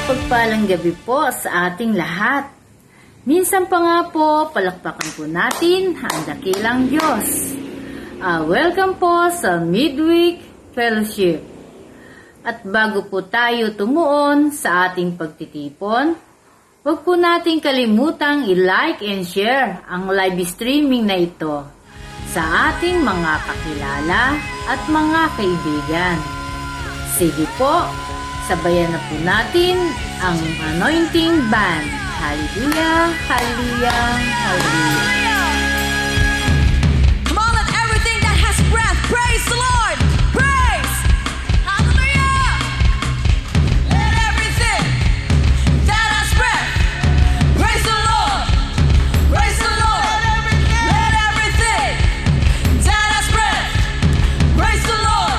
mapagpalang gabi po sa ating lahat. Minsan pa nga po, palakpakan po natin ang dakilang Diyos. Welcome po sa Midweek Fellowship. At bago po tayo tumuon sa ating pagtitipon, huwag po nating kalimutang i-like and share ang live streaming na ito sa ating mga kakilala at mga kaibigan. Sige po, sabayan na po natin ang Anointing Band. Hallelujah, hallelujah, hallelujah. Come on, let everything that has breath praise the Lord. Praise. Hallelujah. Let everything that has breath praise the Lord. Praise the Lord. Let everything that has breath praise the Lord.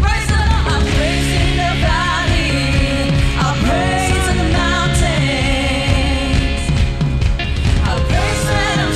Praise the Lord. I praise in the valley. I praise in the mountains. I praise when I'm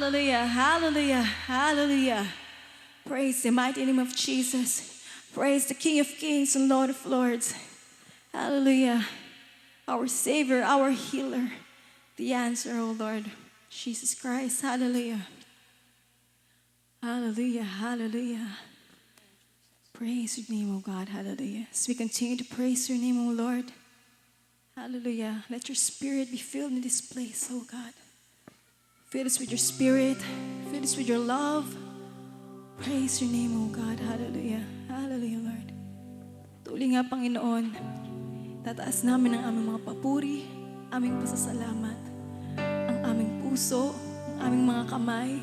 Hallelujah, hallelujah, hallelujah. Praise the mighty name of Jesus. Praise the King of Kings and Lord of Lords. Hallelujah. Our Savior, our healer. The answer, O Lord. Jesus Christ. Hallelujah. Hallelujah, hallelujah. Praise your name, O God. Hallelujah. As we continue to praise your name, O Lord. Hallelujah. Let your spirit be filled in this place, O God. Fill us with your spirit. Fill us with your love. Praise your name, O God. Hallelujah. Hallelujah, Lord. Tuloy nga, Panginoon, tataas namin ang aming mga papuri, aming pasasalamat, ang aming puso, ang aming mga kamay,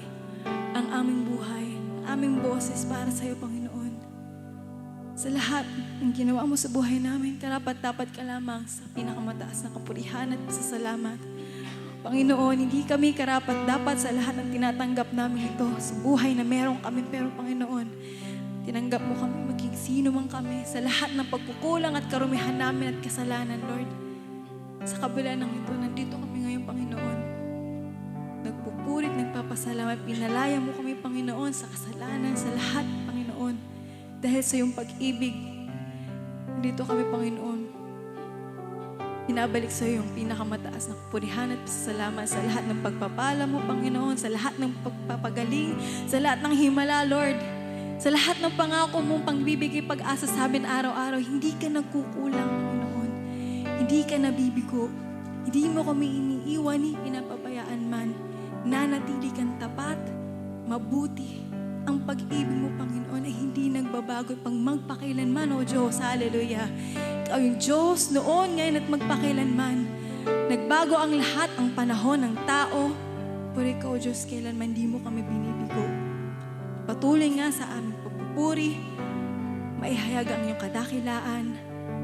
ang aming buhay, ang aming boses para sa iyo, Panginoon. Sa lahat ng ginawa mo sa buhay namin, karapat-dapat ka lamang sa pinakamataas na kapurihan at pasasalamat. Panginoon, hindi kami karapat-dapat sa lahat ng tinatanggap namin ito sa buhay na meron kami. Pero Panginoon, tinanggap mo kami maging sino man kami sa lahat ng pagkukulang at karumihan namin at kasalanan, Lord. Sa kabila ng ito, nandito kami ngayon, Panginoon. Nagpupurit, nagpapasalamat, pinalaya mo kami, Panginoon, sa kasalanan, sa lahat, Panginoon. Dahil sa iyong pag-ibig, nandito kami, Panginoon. Pinabalik sa iyo yung pinakamataas na kapurihan at pasasalamat sa lahat ng pagpapala mo, Panginoon, sa lahat ng pagpapagaling, sa lahat ng himala, Lord. Sa lahat ng pangako mong pangbibigay pag-asa sa amin araw-araw, hindi ka nagkukulang, Panginoon. Hindi ka nabibigo. Hindi mo kami iniiwan ni pinapabayaan man. Nanatili kang tapat, mabuti. Ang pag-ibig mo, Panginoon, ay hindi nagbabago pang magpakailanman, O Diyos. Hallelujah. Ikaw yung Diyos noon, ngayon at magpakailanman. Nagbago ang lahat, ang panahon ng tao. Pero ikaw, Diyos, kailanman di mo kami binibigo. Patuloy nga sa aming pagpupuri, maihayag ang iyong kadakilaan,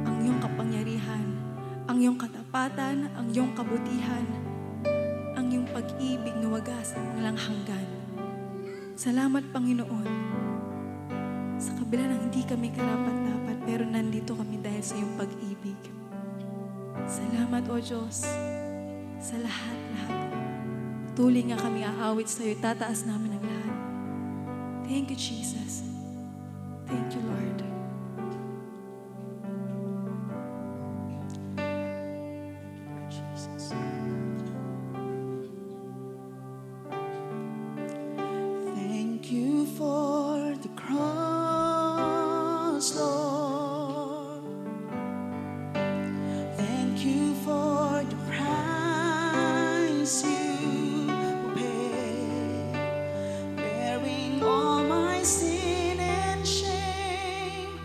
ang iyong kapangyarihan, ang iyong katapatan, ang iyong kabutihan, ang iyong pag-ibig na wagas ng walang hanggan. Salamat, Panginoon. Sa kabila ng hindi kami karapat-dapat, pero nandito kami dahil sa iyong pag-ibig. Salamat, O Diyos, sa lahat-lahat. Tuloy nga kami aawit sa iyo, tataas namin ang lahat. Thank you, Jesus. Thank you, Lord. Jesus. Thank you for the cross, Lord. Thank you for the price you paid, bearing all my sin and shame.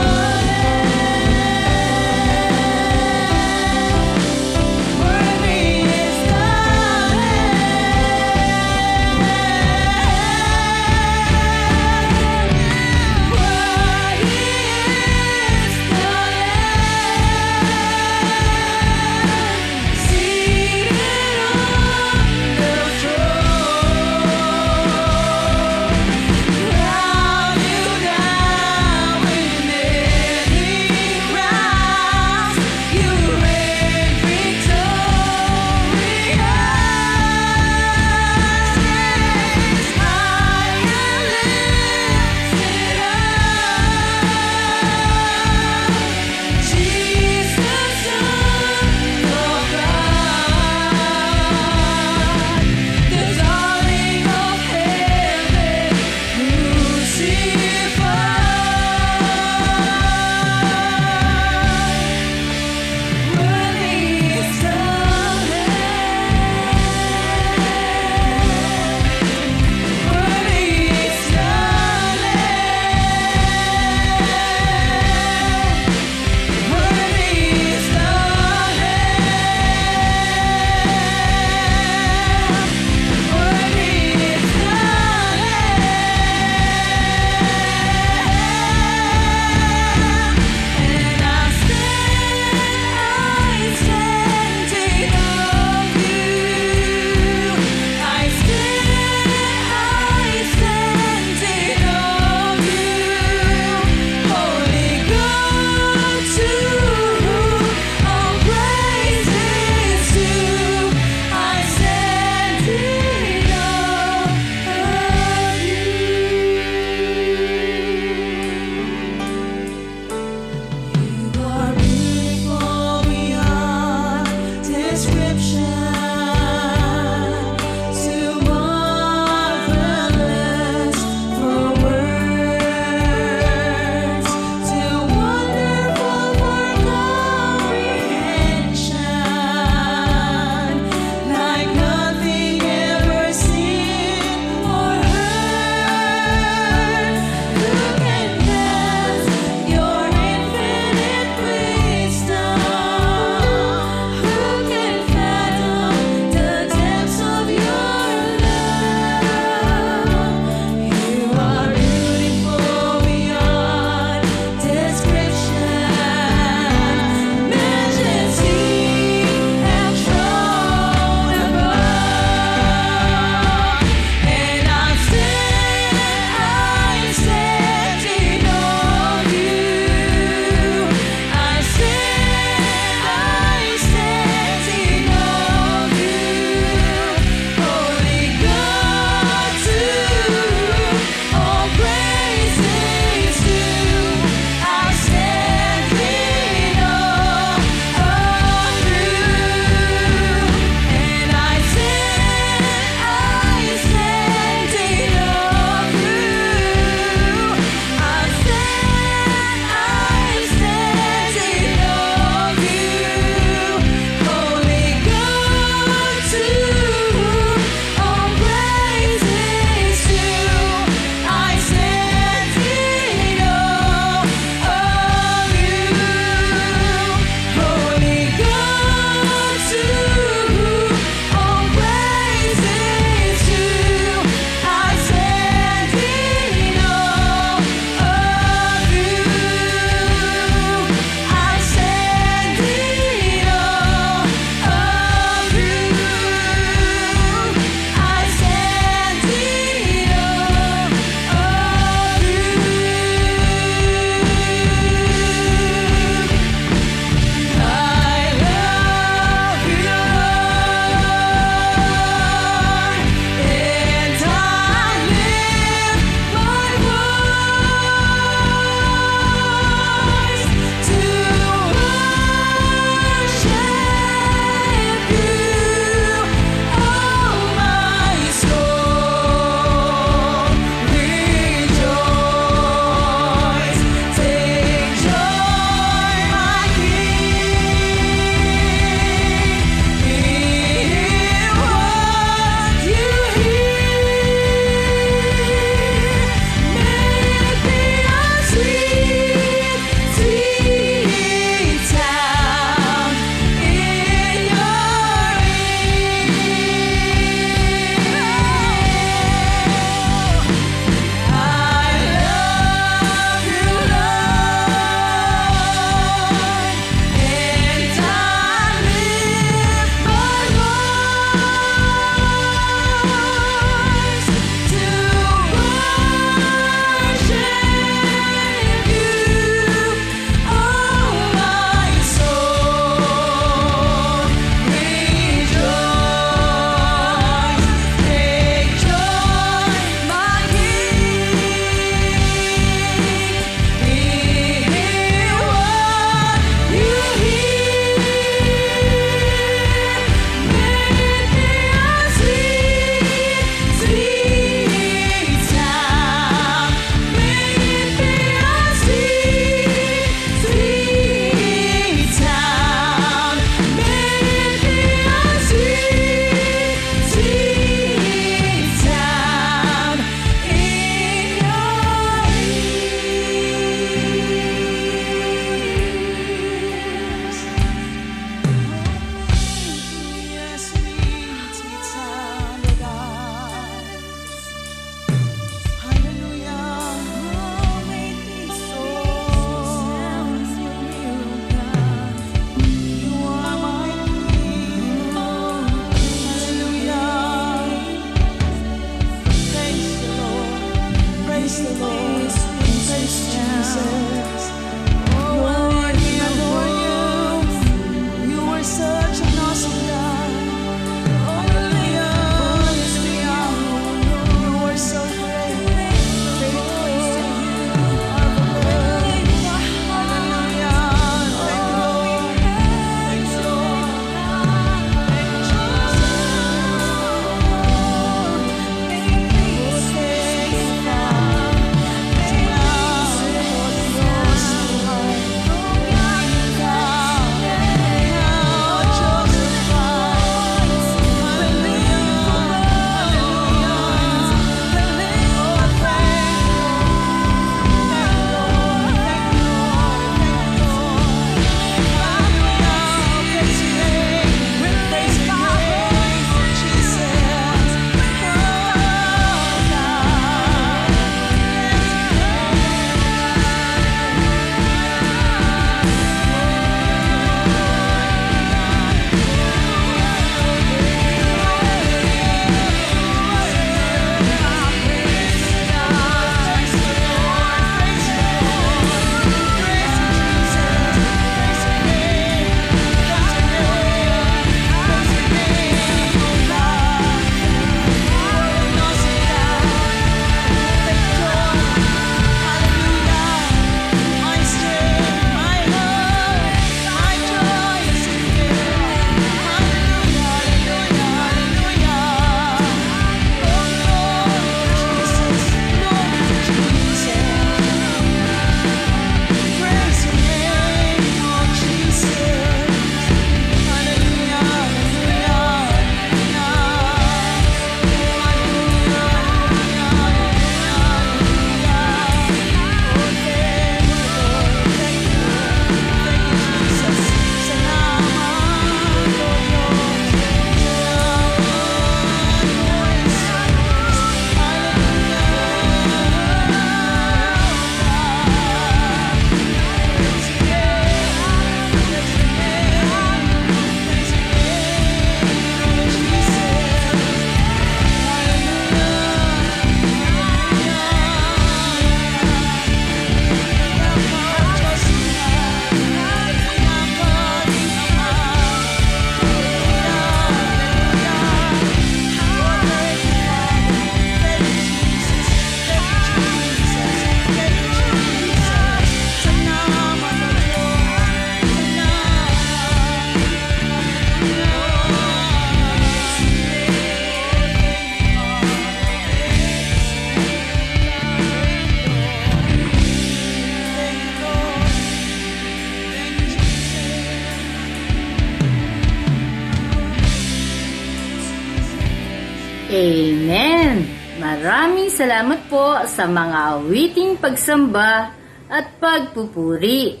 Amen! Maraming salamat po sa mga awiting pagsamba at pagpupuri.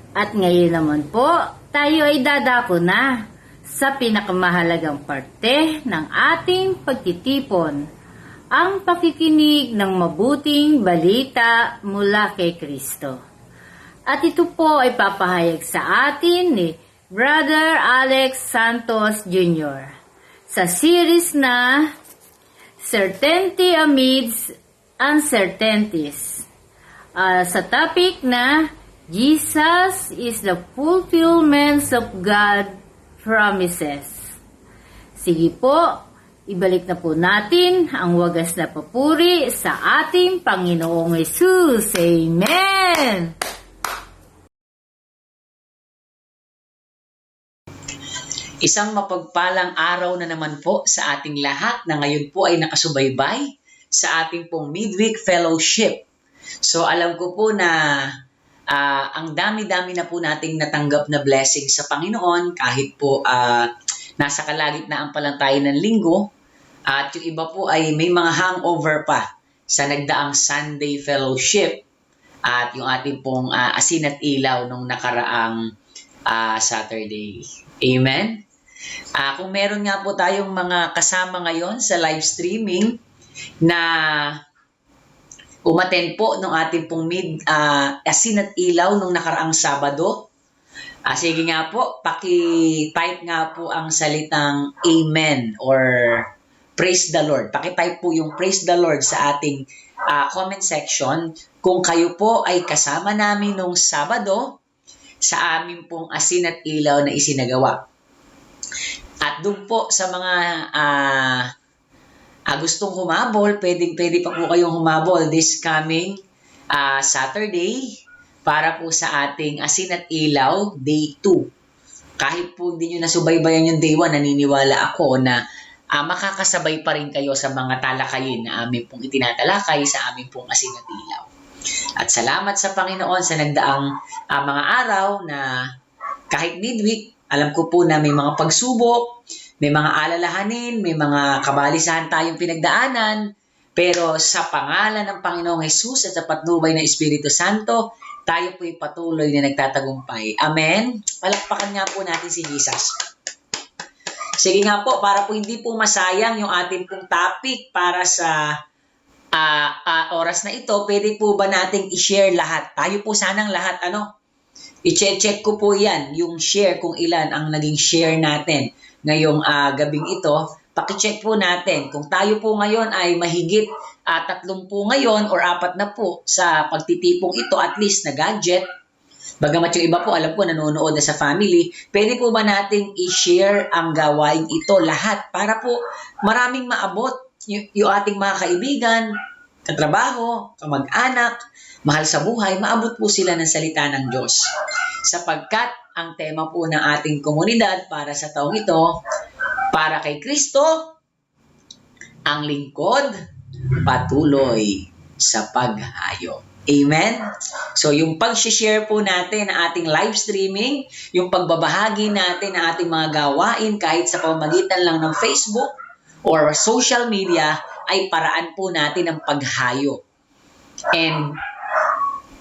At ngayon naman po, tayo ay dadako na sa pinakamahalagang parte ng ating pagtitipon, ang pakikinig ng mabuting balita mula kay Kristo. At ito po ay papahayag sa atin ni Brother Alex Santos Jr. sa series na Certainty Amidst Uncertainties. Sa topic na Jesus is the fulfillment of God's promises. Sige po, ibalik na po natin ang wagas na papuri sa ating Panginoong Hesus. Amen! Isang mapagpalang araw na naman po sa ating lahat na ngayon po ay nakasubaybay sa ating pong midweek fellowship. So alam ko po na ang dami-dami na po nating natanggap na blessing sa Panginoon kahit po nasa kalagitnaan pa lang tayo ng linggo at yung iba po ay may mga hangover pa sa nagdaang Sunday fellowship at yung ating pong asin at ilaw nung nakaraang Saturday. Amen? Kung meron nga po tayong mga kasama ngayon sa live streaming na umattend po nung ating pong asin at ilaw nung nakaraang Sabado, sige nga po, paki-type nga po ang salitang Amen or Praise the Lord. Paki-type po yung Praise the Lord sa ating comment section kung kayo po ay kasama namin nung Sabado sa amin pong asin at ilaw na isinagawa. At doon po sa mga gustong humabol, pwede pa po kayong humabol this coming Saturday para po sa ating asin at ilaw day 2. Kahit po hindi nyo nasubaybayan yung day 1, naniniwala ako na makakasabay pa rin kayo sa mga talakayin na amin pong itinatalakay sa amin pong asin at ilaw. At salamat sa Panginoon sa nagdaang mga araw na kahit midweek, alam ko po na may mga pagsubok, may mga alalahanin, may mga kabalisahan tayong pinagdaanan, pero sa pangalan ng Panginoong Hesus at sa patnubay ng Espiritu Santo, tayo po'y patuloy na nagtatagumpay. Amen? Palakpakan nga po natin si Jesus. Sige nga po, para po hindi po masayang yung ating pong topic para sa oras na ito, pwede po ba nating i-share lahat? Tayo po sanang lahat, i-check ko po yan, yung share, kung ilan ang naging share natin ngayong gabing ito. Paki-check po natin. Kung tayo po ngayon ay mahigit 30 ngayon or 4 na po sa pagtitipong ito, at least na gadget, bagamat yung iba po, alam ko, nanonood na sa family, pwede po ba nating i-share ang gawain ito lahat para po maraming maabot yung ating mga kaibigan, katrabaho, kamag-anak, mahal sa buhay, maabot po sila ng salita ng Diyos. Sapagkat ang tema po ng ating komunidad para sa taong ito, para kay Kristo, ang lingkod, patuloy sa paghayo. Amen? So yung pag-share po natin ng ating live streaming, yung pagbabahagi natin ng ating mga gawain kahit sa pamamagitan lang ng Facebook or social media, ay paraan po natin ng paghayo. And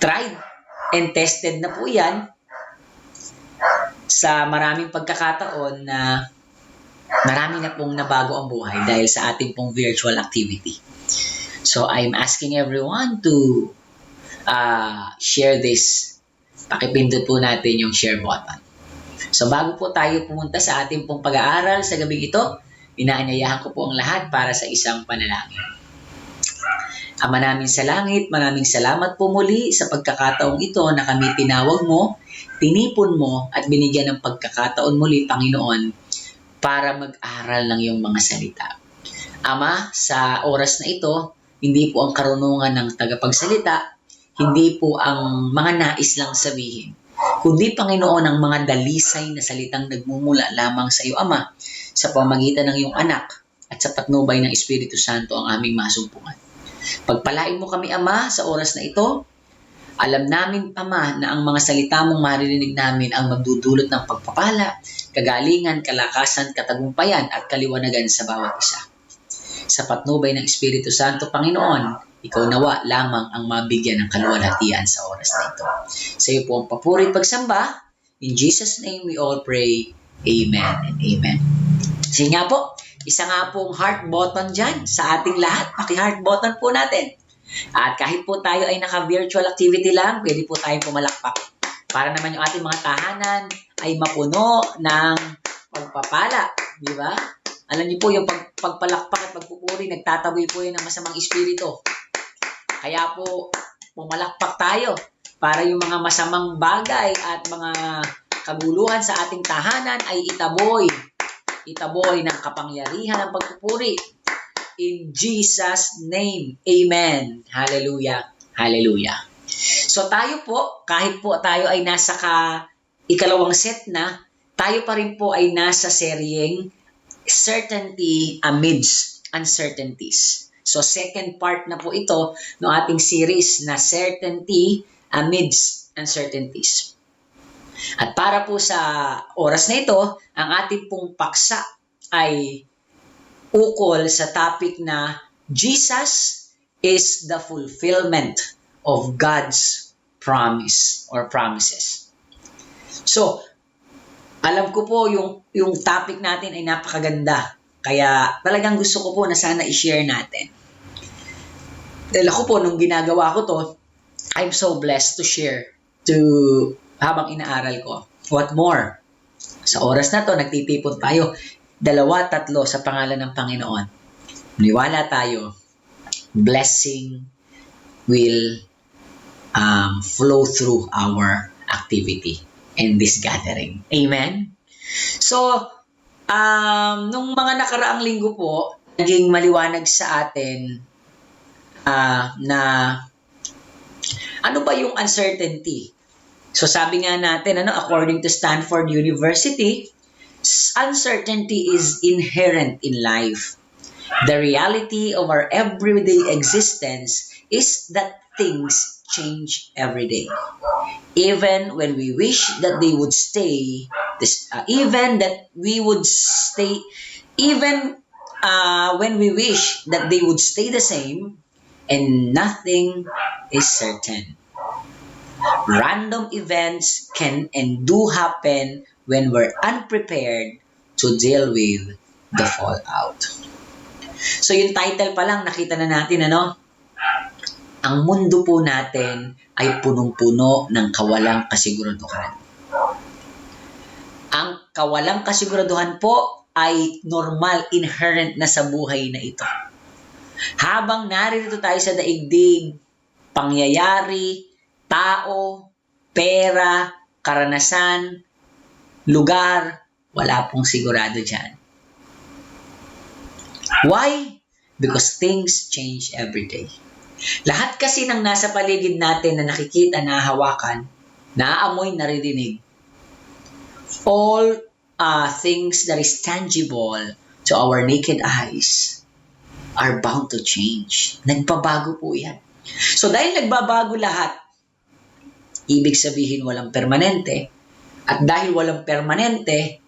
tried and tested na po yan sa maraming pagkakataon na marami na pong nabago ang buhay dahil sa ating pong virtual activity. So I'm asking everyone to share this. Pakipindot po natin yung share button. So bago po tayo pumunta sa ating pong pag-aaral sa gabing ito, inaanyayahan ko po ang lahat para sa isang panalangin. Ama namin sa langit, maraming salamat po muli sa pagkakataong ito na kami tinawag mo, tinipon mo at binigyan ng pagkakataon muli, Panginoon, para mag-aral ng iyong mga salita. Ama, sa oras na ito, hindi po ang karunungan ng tagapagsalita, hindi po ang mga nais lang sabihin, kundi Panginoon ang mga dalisay na salitang nagmumula lamang sa iyo, Ama, sa pamamagitan ng iyong anak at sa patnubay ng Espiritu Santo ang aming masumpungan. Pagpalain mo kami, Ama, sa oras na ito. Alam namin, Ama, na ang mga salita mong maririnig namin ang magdudulot ng pagpapala, kagalingan, kalakasan, katagumpayan at kaliwanagan sa bawat isa. Sa patnubay ng Espiritu Santo, Panginoon, ikaw nawa lamang ang mabigyan ng kaluwalhatian sa oras na ito. Sa iyo po ang papuri at pagsamba. In Jesus' name we all pray. Amen and amen. Sige nga po, isa nga pong heart button dyan sa ating lahat. Paki-heart button po natin. At kahit po tayo ay naka-virtual activity lang, pwede po tayong pumalakpak. Para naman yung ating mga tahanan ay mapuno ng pagpapala. Di ba? Alam niyo po, yung pagpalakpak at pagpupuri, nagtataboy po yun ng masamang espiritu. Kaya po, pumalakpak tayo para yung mga masamang bagay at mga kaguluhan sa ating tahanan ay itaboy ng kapangyarihan ng pagpupuri. In Jesus' name, Amen. Hallelujah. Hallelujah. So tayo po, kahit po tayo ay nasa ikalawang set na, tayo pa rin po ay nasa seryeng Certainty Amidst Uncertainties. So second part na po ito ng ating series na Certainty Amidst Uncertainties. At para po sa oras na ito, ang ating pong paksa ay ukol sa topic na Jesus is the fulfillment of God's promise or promises. So, alam ko po yung topic natin ay napakaganda. Kaya talagang gusto ko po na sana i-share natin. Dahil ako po, nung ginagawa ko to, I'm so blessed to share habang inaaral ko. What more? Sa oras na to, nagtitipon tayo. 2-3 sa pangalan ng Panginoon. Niwala tayo. Blessing will flow through our activity in this gathering. Amen? So, nung mga nakaraang linggo po, naging maliwanag sa atin na ano ba yung uncertainty? So, sabi nga natin, according to Stanford University, uncertainty is inherent in life. The reality of our everyday existence is that things change every day. Even when we wish that they would stay, when we wish that they would stay the same, and nothing is certain. Random events can and do happen when we're unprepared to deal with the fallout. So yung title pa lang, nakita na natin, ang mundo po natin ay punong-puno ng kawalang kasiguraduhan. Ang kawalang kasiguraduhan po ay normal, inherent na sa buhay na ito. Habang narito tayo sa daigdig, pangyayari, tao, pera, karanasan, lugar, wala pong sigurado dyan. Why? Because things change every day. Lahat kasi ng nasa paligid natin na nakikita, nahahawakan, naaamoy, naririnig, all things that is tangible to our naked eyes are bound to change. Nagbabago po yan. So dahil nagbabago lahat, ibig sabihin walang permanente. At dahil walang permanente,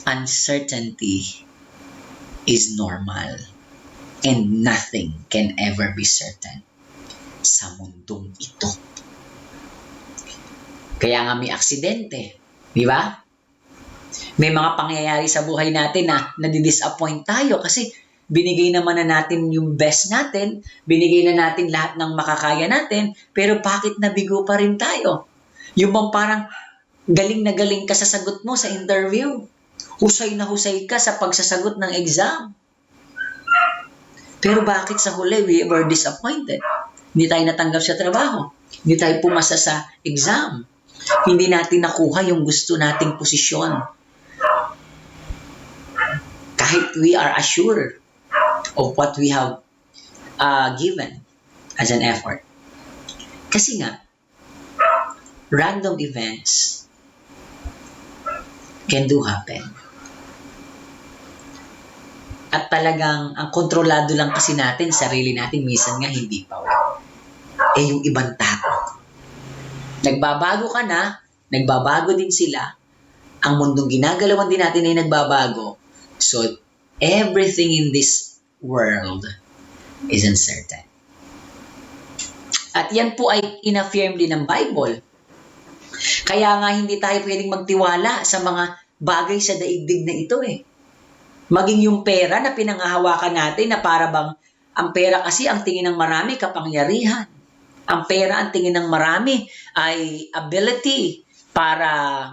uncertainty is normal. And nothing can ever be certain sa mundong ito. Kaya nga may aksidente, di ba? May mga pangyayari sa buhay natin na nadi-disappoint tayo kasi binigay naman na natin yung best natin, binigay na natin lahat ng makakaya natin, pero bakit nabigo pa rin tayo? Yung bang parang galing na galing ka sa sagot mo sa interview. Husay na husay ka sa pagsasagot ng exam. Pero bakit sa huli we were disappointed? Hindi tayo natanggap sa trabaho. Hindi tayo pumasa sa exam. Hindi natin nakuha yung gusto nating posisyon. Kahit we are assured of what we have given as an effort. Kasi nga, random events can do happen. At talagang ang kontrolado lang kasi natin, sarili natin, minsan nga hindi pa. Yung ibang tao. Nagbabago ka na, nagbabago din sila. Ang mundong ginagalawan din natin ay nagbabago. So, everything in this world is uncertain. At yan po ay inaffirm din ng Bible. Kaya nga hindi tayo pwedeng magtiwala sa mga bagay sa daigdig na ito eh. Maging yung pera na pinanghahawakan natin na para bang ang pera kasi ang tingin ng marami kapangyarihan. Ang pera ang tingin ng marami ay ability para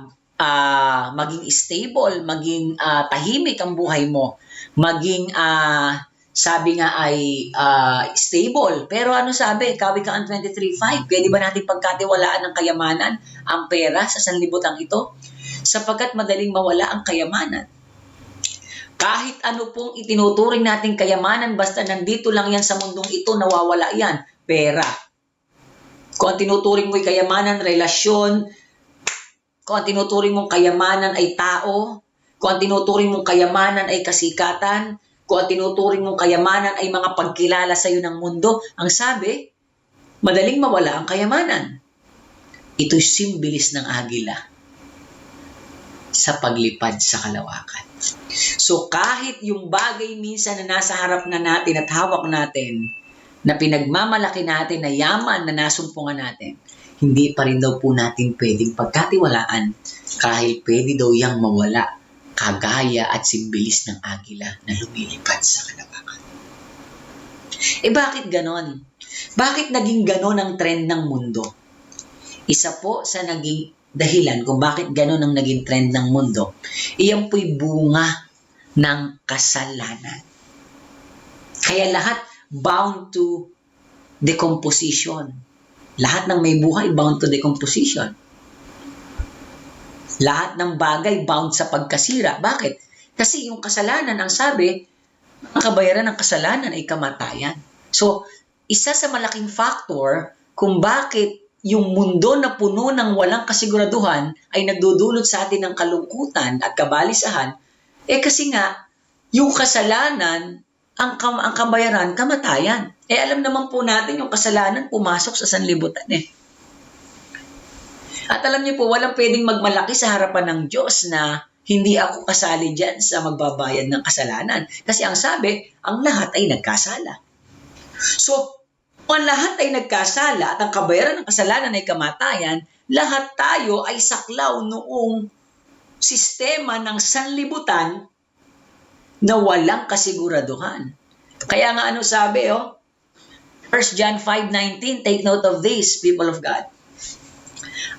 maging stable, maging tahimik ang buhay mo, maging sabi nga ay stable. Pero ano sabi? Kawikaan 23:5, pwede ba natin pagkatiwalaan ng kayamanan ang pera sa sanlibutang ito? Sapagkat madaling mawala ang kayamanan. Kahit ano pong itinuturing nating kayamanan, basta nandito lang yan sa mundong ito, nawawala yan. Pera. Kung ang tinuturing mo'y kayamanan, relasyon. Kung ang tinuturing mong kayamanan ay tao. Kung ang tinuturing mong kayamanan ay kasikatan. Kung ang tinuturing mong kayamanan ay mga pagkilala sa iyo ng mundo. Ang sabi, madaling mawala ang kayamanan. Ito'y simbilis ng agila sa paglipad sa kalawakan. So kahit yung bagay minsan na nasa harap na natin at hawak natin, na pinagmamalaki natin, na yaman na nasumpungan natin, hindi pa rin daw po natin pwedeng pagkatiwalaan kahit pwede daw yang mawala, kagaya at simbilis ng agila na lumilipad sa kalawakan. Bakit ganon? Bakit naging ganon ang trend ng mundo? Isa po sa naging dahilan kung bakit ganon ang naging trend ng mundo, iyan po'y bunga ng kasalanan. Kaya lahat bound to decomposition. Lahat ng may buhay bound to decomposition. Lahat ng bagay bound sa pagkasira. Bakit? Kasi yung kasalanan, ang sabi, ang kabayaran ng kasalanan ay kamatayan. So, isa sa malaking factor kung bakit yung mundo na puno ng walang kasiguraduhan ay nagdudulot sa atin ng kalungkutan at kabalisahan, kasi nga, yung kasalanan, ang kabayaran, kamatayan. Alam naman po natin yung kasalanan pumasok sa sanlibutan eh. At alam niyo po, walang pwedeng magmalaki sa harapan ng Diyos na hindi ako kasali dyan sa magbabayad ng kasalanan. Kasi ang sabi, ang lahat ay nagkasala. So, kung ang lahat ay nagkasala at ang kabayaran ng kasalanan ay kamatayan, lahat tayo ay saklaw noong sistema ng sanlibutan na walang kasiguraduhan. Kaya nga ano sabi, 1 John 5:19, take note of this, people of God.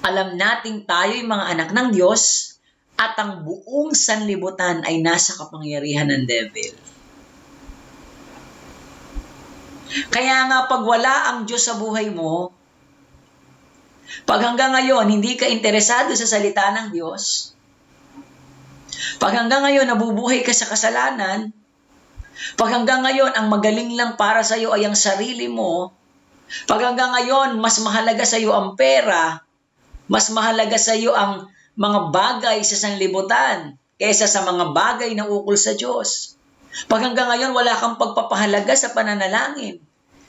Alam nating tayo'y mga anak ng Diyos at ang buong sanlibutan ay nasa kapangyarihan ng devil. Kaya nga pag wala ang Diyos sa buhay mo, pag hanggang ngayon hindi ka interesado sa salita ng Diyos, pag hanggang ngayon nabubuhay ka sa kasalanan, pag hanggang ngayon ang magaling lang para sa iyo ay ang sarili mo, pag hanggang ngayon mas mahalaga sa iyo ang pera, mas mahalaga sa iyo ang mga bagay sa sanlibutan kaysa sa mga bagay na ukol sa Diyos. Pag hanggang ngayon wala kang pagpapahalaga sa pananalangin,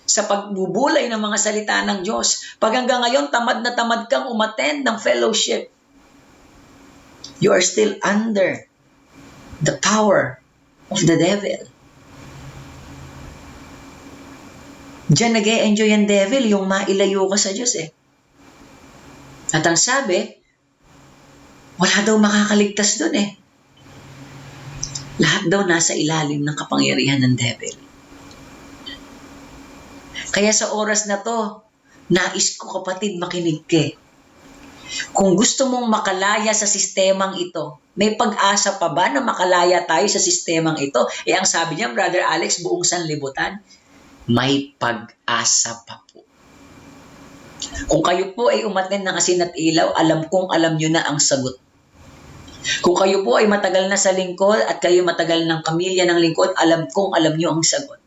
sa pagbubulay ng mga salita ng Diyos, pag hanggang ngayon tamad na tamad kang umattend ng fellowship, you are still under the power of the devil. Diyan nag-e-enjoy ang devil, yung mailayo ka sa Diyos eh. At ang sabi, wala daw makakaligtas doon eh. Lahat daw nasa ilalim ng kapangyarihan ng devil. Kaya sa oras na to, nais ko kapatid makinig ka. Kung gusto mong makalaya sa sistemang ito, may pag-asa pa ba na makalaya tayo sa sistemang ito? Ang sabi niya, Brother Alex, buong sanlibutan, may pag-asa pa po. Kung kayo po ay umattend ng Asin at Ilaw, alam kong alam nyo na ang sagot. Kung kayo po ay matagal na sa lingkod at kayo matagal ng pamilya ng lingkod, alam kong alam nyo ang sagot.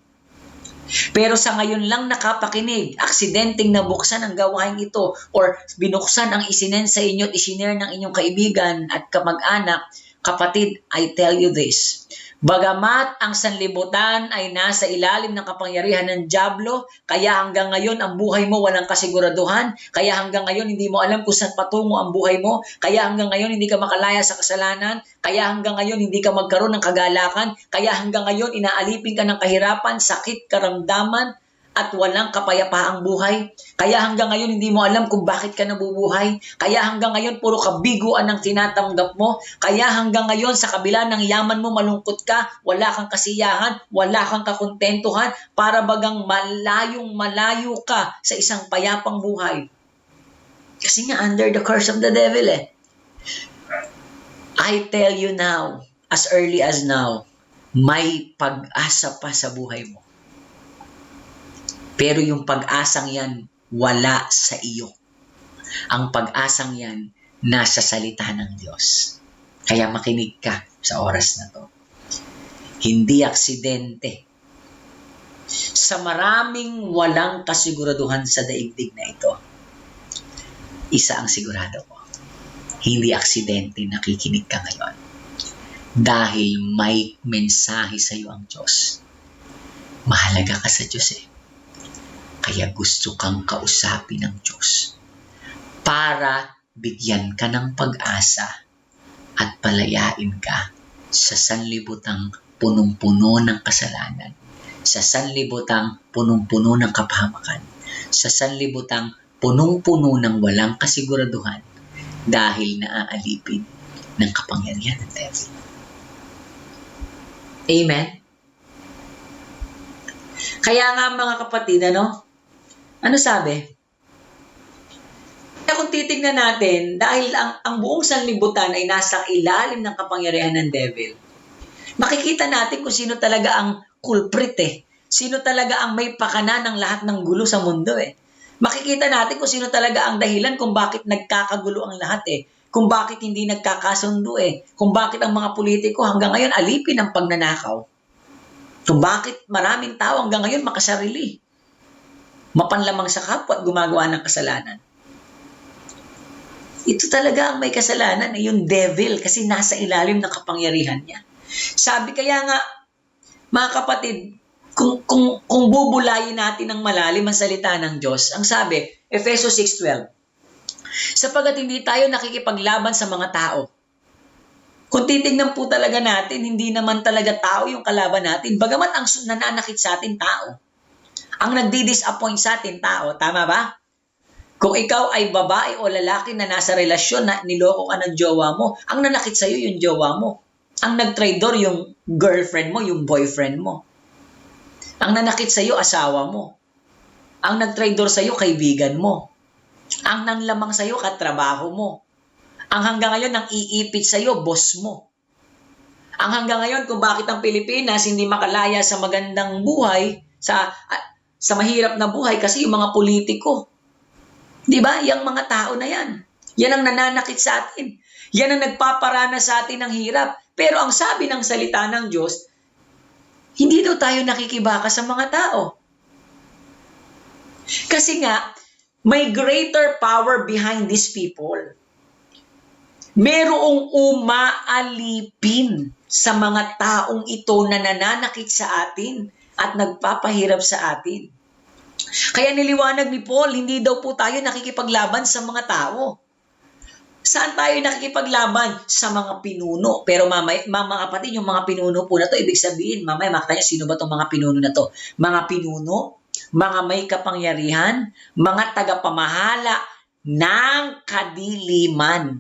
Pero sa ngayon lang nakapakinig, aksidenteng nabuksan ang gawain ito or binuksan ang isinen sa inyo at isinare ng inyong kaibigan at kamag-anak, kapatid, I tell you this, Bagamat ang sanlibutan ay nasa ilalim ng kapangyarihan ng dyablo, kaya hanggang ngayon ang buhay mo walang kasiguraduhan, kaya hanggang ngayon hindi mo alam kung saan patungo ang buhay mo, kaya hanggang ngayon hindi ka makalaya sa kasalanan, kaya hanggang ngayon hindi ka magkaroon ng kagalakan, kaya hanggang ngayon inaalipin ka ng kahirapan, sakit, karamdaman, at walang kapayapaang buhay. Kaya hanggang ngayon hindi mo alam kung bakit ka nabubuhay. Kaya hanggang ngayon puro kabiguan ang tinatanggap mo. Kaya hanggang ngayon sa kabila ng yaman mo malungkot ka, wala kang kasiyahan, wala kang kakontentuhan, para bagang malayong malayo ka sa isang payapang buhay. Kasi nga under the curse of the devil eh. I tell you now, as early as now, may pag-asa pa sa buhay mo. Pero yung pag-asang yan, wala sa iyo. Ang pag-asang yan, nasa salita ng Diyos. Kaya makinig ka sa oras na to. Hindi aksidente. Sa maraming walang kasiguraduhan sa daigdig na ito, isa ang sigurado ko. Hindi aksidente nakikinig ka ngayon. Dahil may mensahe sa iyo ang Diyos. Mahalaga ka sa Diyos eh. Kaya gusto kang kausapin ng Diyos para bigyan ka ng pag-asa at palayain ka sa sanlibutang punong-puno ng kasalanan, sa sanlibutang punong-puno ng kapahamakan, sa sanlibutang punong-puno ng walang kasiguraduhan dahil naaalipin ng kapangyarihan ng devil. Amen? Kaya nga mga kapatid, ano sabi? Kaya kung titignan natin, dahil ang buong sanlibutan ay nasa ilalim ng kapangyarihan ng devil, makikita natin kung sino talaga ang culprit eh. Sino talaga ang may pakana ng lahat ng gulo sa mundo eh. Makikita natin kung sino talaga ang dahilan kung bakit nagkakagulo ang lahat eh. Kung bakit hindi nagkakasundo eh. Kung bakit ang mga politiko hanggang ngayon alipin ang pagnanakaw. Kung bakit maraming tao hanggang ngayon makasarili. Mapanlamang sa kapwa at gumagawa ng kasalanan. Ito talaga ang may kasalanan, yung devil, kasi nasa ilalim ng kapangyarihan niya. Sabi kaya nga, mga kapatid, kung bubulayin natin ng malalim ang salita ng Diyos, ang sabi, Efeso 6:12, sapagkat hindi tayo nakikipaglaban sa mga tao. Kung titignan po talaga natin, hindi naman talaga tao yung kalaban natin, bagamat ang nananakit sa atin tao. Ang nagdi-disappoint sa atin tao, tama ba? Kung ikaw ay babae o lalaki na nasa relasyon na niloko ka ng jowa mo, ang nanakit sa'yo yung jowa mo. Ang nagtraidor yung girlfriend mo, yung boyfriend mo. Ang nanakit sa'yo, asawa mo. Ang nagtraidor sa'yo, kaibigan mo. Ang nanlamang sa'yo, katrabaho mo. Ang hanggang ngayon, ang iipit sa'yo, boss mo. Ang hanggang ngayon, kung bakit ang Pilipinas hindi makalaya sa magandang buhay, sa mahirap na buhay, kasi yung mga politiko. Di ba? Yang mga tao na yan. Yan ang nananakit sa atin. Yan ang nagpaparana sa atin ng hirap. Pero ang sabi ng salita ng Diyos, hindi daw tayo nakikibaka sa mga tao. Kasi nga, may greater power behind these people. Merong umaalipin sa mga taong ito na nananakit sa atin at nagpapahirap sa atin. Kaya niliwanag ni Paul, hindi daw po tayo nakikipaglaban sa mga tao. Saan tayo nakikipaglaban? Sa mga pinuno. Pero mga kapatid, yung mga pinuno po na to, ibig sabihin, mamaya makita nyo, sino ba itong mga pinuno na to? Mga pinuno, mga may kapangyarihan, mga tagapamahala ng kadiliman.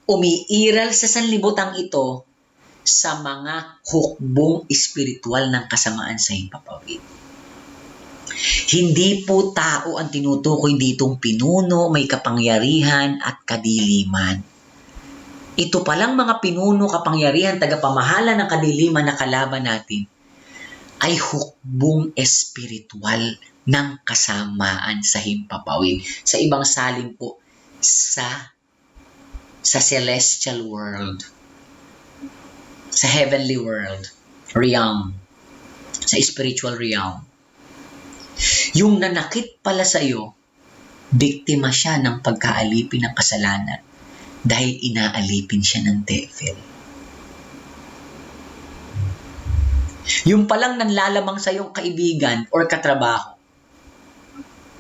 Umiiral sa sanlibutang ito sa mga hukbong espiritual ng kasamaan sa himpapawid. Hindi po tao ang tinutukoy ditong pinuno, may kapangyarihan at kadiliman. Ito palang mga pinuno, kapangyarihan, tagapamahala ng kadiliman na kalaban natin ay hukbong espiritual ng kasamaan sa himpapawid. Sa ibang salin po, sa celestial world, sa heavenly world, realm, sa spiritual realm. Yung nanakit pala sa iyo, biktima siya ng pagkaalipin ng kasalanan dahil inaalipin siya ng devil. Yung palang nanlalamang sa iyong kaibigan or katrabaho,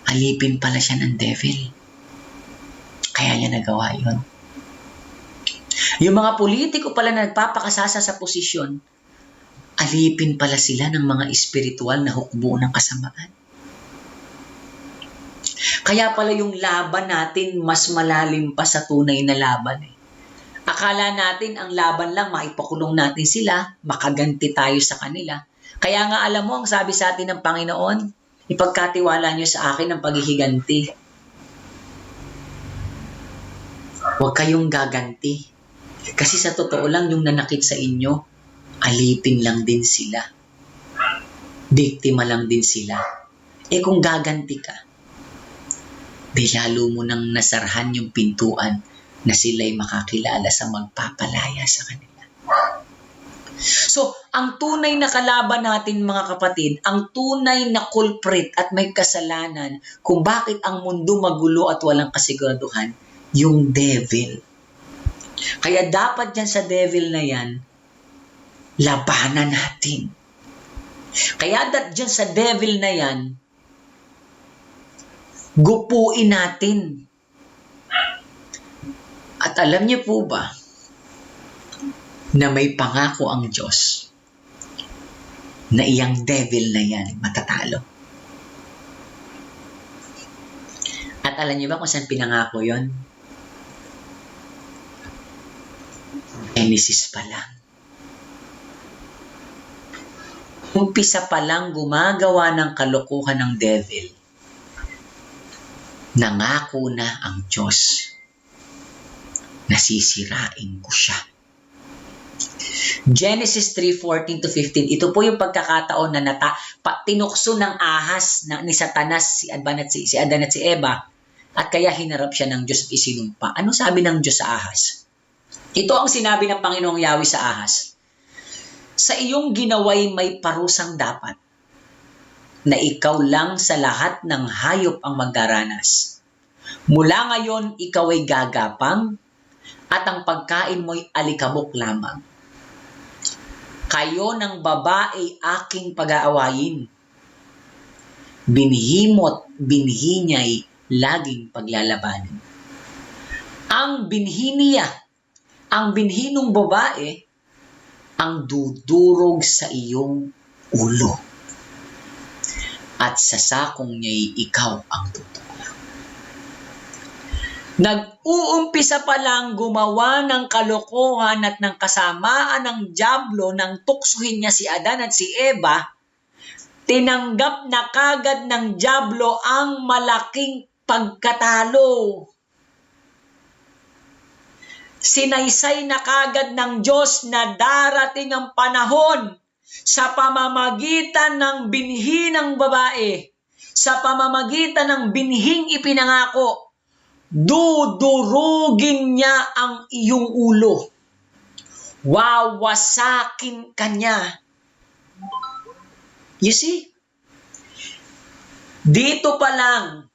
alipin pala siya ng devil. Kaya niya nagawa yun. Yung mga politiko pala na nagpapakasasa sa posisyon, alipin pala sila ng mga espiritual na hukbo ng kasamaan. Kaya pala yung laban natin mas malalim pa sa tunay na laban eh. Akala natin ang laban lang, maipakulong natin sila, makaganti tayo sa kanila. Kaya nga alam mo, ang sabi sa atin ng Panginoon, ipagkatiwala niyo sa akin ang paghihiganti. Huwag kayong gaganti. Kasi sa totoo lang, yung nanakit sa inyo, alipin lang din sila. Biktima lang din sila. Eh kung gaganti ka, di lalo mo nang nasarhan yung pintuan na sila'y makakilala sa magpapalaya sa kanila. So, ang tunay na kalaban natin mga kapatid, ang tunay na culprit at may kasalanan kung bakit ang mundo magulo at walang kasiguraduhan, yung devil. Kaya dapat dyan sa devil na yan, labanan natin. Kaya dyan sa devil na yan, gupuin natin. At alam niyo po ba na may pangako ang Diyos na iyang devil na yan matatalo? At alam niyo ba kung saan pinangako yon? Genesis pa lang. Umpisa pa lang gumagawa ng kalokohan ng devil. Nangako na ang Diyos. Nasisirain ko siya. Genesis 3:14-15, ito po yung pagkakataon na tinukso ng ahas ni Satanas si Adan at si Eva, at kaya hinarap siya ng Diyos at isinumpa. Ano sabi ng Diyos sa ahas? Ito ang sinabi ng Panginoong Yahweh sa ahas. Sa iyong ginaway may parusang dapat, na ikaw lang sa lahat ng hayop ang magdaranas. Mula ngayon, ikaw ay gagapang, at ang pagkain mo'y alikabok lamang. Kayo ng babae aking pag-aawayin. Binhi mo't binhi niya'y laging paglalabanan. Ang binhi niya, ang binhi ng babae, ang dudurog sa iyong ulo. At sa sakong niya'y ikaw ang tutulog. Nag-uumpisa pa lang gumawa ng kalokohan at ng kasamaan ng dyablo nang tuksuhin niya si Adan at si Eva, tinanggap na kagad ng dyablo ang malaking pagkatalo. Sinaysay na kagad ng Diyos na darating ang panahon sa pamamagitan ng binhi ng babae, sa pamamagitan ng binhing ipinangako, dudurugin niya ang iyong ulo. Wawasakin ka niya. You see? Dito pa lang,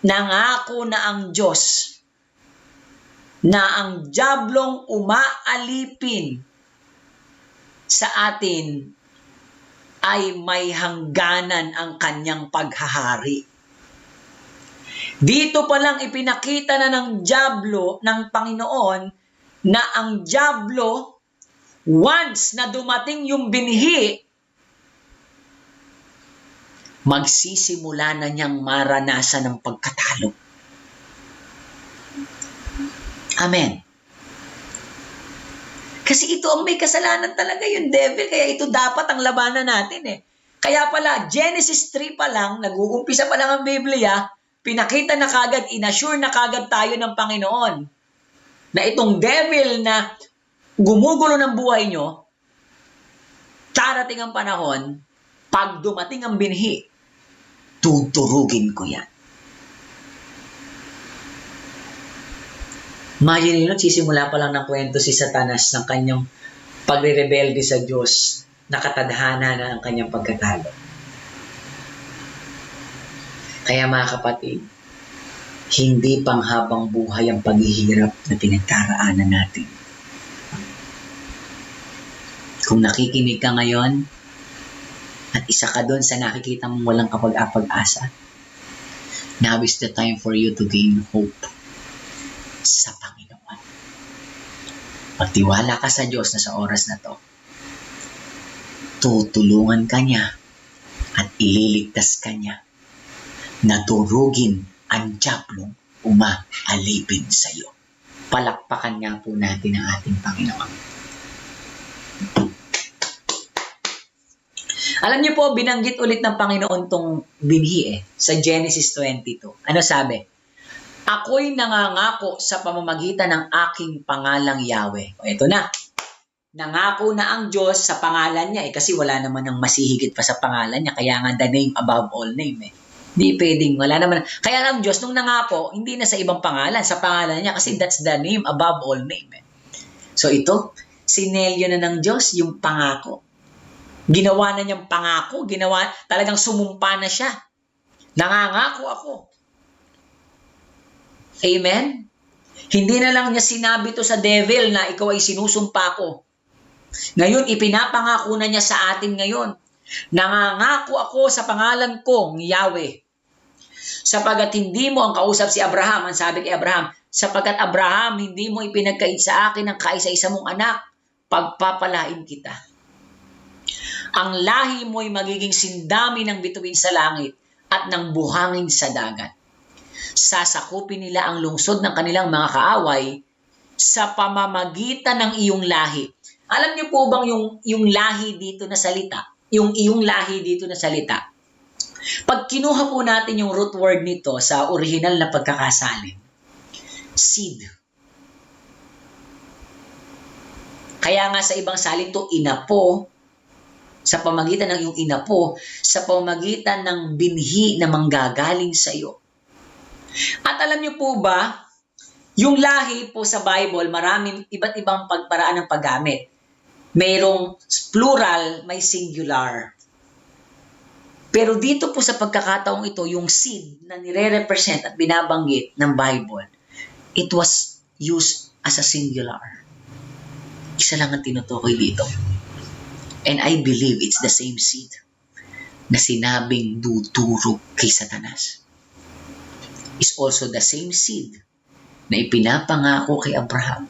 nangako na ang Diyos na ang diablong umaalipin sa atin ay may hangganan ang kanyang paghahari. Dito pa lang ipinakita na ng diablo, ng Panginoon, na ang diablo, once na dumating yung binhi, magsisimula na niyang maranasan ng pagkatalo. Amen. Kasi ito ang may kasalanan talaga, yung devil. Kaya ito dapat ang labanan natin eh. Kaya pala, Genesis 3 pa lang, nag-uumpisa pa lang ang Biblia, pinakita na kagad, inassure na kagad tayo ng Panginoon na itong devil na gumugulo ng buhay nyo, darating ang panahon, pag dumating ang binhi, tuturugin ko yan. Imagine nyo, sisimula pa lang ng kwento si Satanas ng kanyang pagre-rebelde sa Diyos, nakatadhana na ang kanyang pagkatalo. Kaya mga kapatid, hindi panghabang buhay ang paghihirap na pinagdaraanan natin. Kung nakikinig ka ngayon, at isa ka doon sa nakikita mong walang kapag-apag-asa, now is the time for you to gain hope sa Panginoon. Pagtiwala ka sa Diyos na sa oras na to, tutulungan ka niya at ililigtas ka niya na durugin ang diablong umaalipin sa iyo. Palakpakan nga po natin ang ating Panginoon. Alam niyo po, binanggit ulit ng Panginoon tong binhi sa Genesis 22. Ano sabi? Ako'y nangangako sa pamamagitan ng aking pangalang Yahweh. O ito na. Nangako na ang Diyos sa pangalan niya kasi wala naman ang masihigit pa sa pangalan niya. Kaya nga the name above all name Hindi pwedeng, wala naman. Kaya ang Diyos nung nangako, hindi na sa ibang pangalan, sa pangalan niya kasi that's the name above all name So ito, sinelyo na ng Diyos yung pangako. Ginawa na niyang pangako, talagang sumumpa na siya. Nangangako ako. Amen? Hindi na lang niya sinabi to sa devil na ikaw ay sinusumpa ko. Ngayon, ipinapangako na niya sa atin ngayon. Nangangako ako sa pangalan kong Yahweh. Sapagat hindi mo ang kausap si Abraham, ang sabi kay Abraham, sapagat Abraham, hindi mo ipinagkait sa akin ang kaisa-isa mong anak, pagpapalain kita. Ang lahi mo ay magiging sindami ng bituin sa langit at ng buhangin sa dagat. Sasakupin nila ang lungsod ng kanilang mga kaaway sa pamamagitan ng iyong lahi. Alam niyo po bang yung lahi dito na salita? Yung iyong lahi dito na salita. Pag kinuha po natin yung root word nito sa original na pagkakasalin, seed. Kaya nga sa ibang salin to inapo, sa pamagitan ng iyong inapo, sa pamagitan ng binhi na manggagaling sa iyo. At alam niyo po ba, yung lahi po sa Bible, maraming iba't ibang pagparaan ng paggamit. Mayroong plural, may singular. Pero dito po sa pagkakataong ito, yung seed na nire-represent at binabanggit ng Bible, it was used as a singular. Isa lang ang tinutukoy dito. And I believe it's the same seed na sinabing dudurog kay Satanas. Is also the same seed na ipinapangako kay Abraham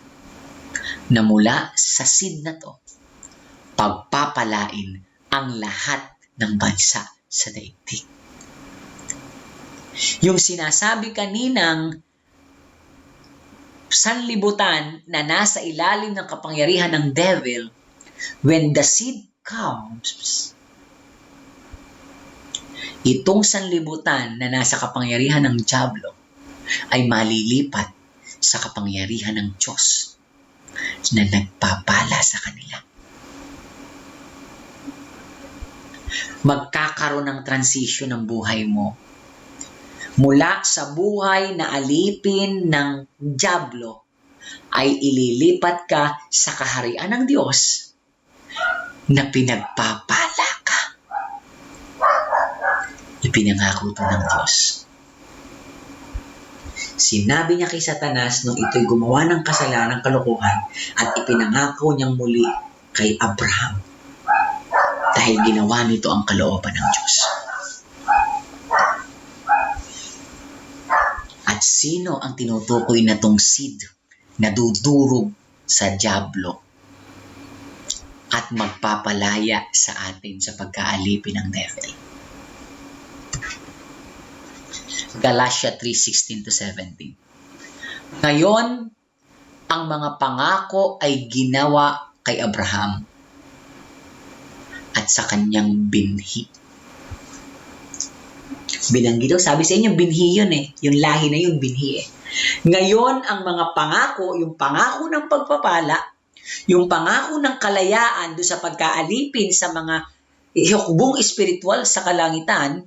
na mula sa seed na to, pagpapalain ang lahat ng bansa sa daigdig. Yung sinasabi kaninang sanlibutan na nasa ilalim ng kapangyarihan ng devil, when the seed comes, itong sanlibutan na nasa kapangyarihan ng diablo ay malilipat sa kapangyarihan ng Diyos na nagpapala sa kanila. Magkakaroon ng transition ng buhay mo mula sa buhay na alipin ng diablo ay ililipat ka sa kaharian ng Diyos na pinagpapala ka. Ipinangako ito ng Diyos. Sinabi niya kay Satanas nung ito'y gumawa ng kasalanan, kalokohan, at ipinangako niyang muli kay Abraham dahil ginawa nito ang kalooban ng Diyos. At sino ang tinutukoy na tong seed na dudurog sa diablo at magpapalaya sa atin sa pagkaalipin ng devil? Galatia 3:16-17. Ngayon, ang mga pangako ay ginawa kay Abraham at sa kanyang binhi. Binanggit daw, sabi sa inyo, binhi yun yung lahi na yun, binhi Ngayon, ang mga pangako, yung pangako ng pagpapala, yung pangako ng kalayaan do sa pagkaalipin sa mga hukbong espiritual sa kalangitan,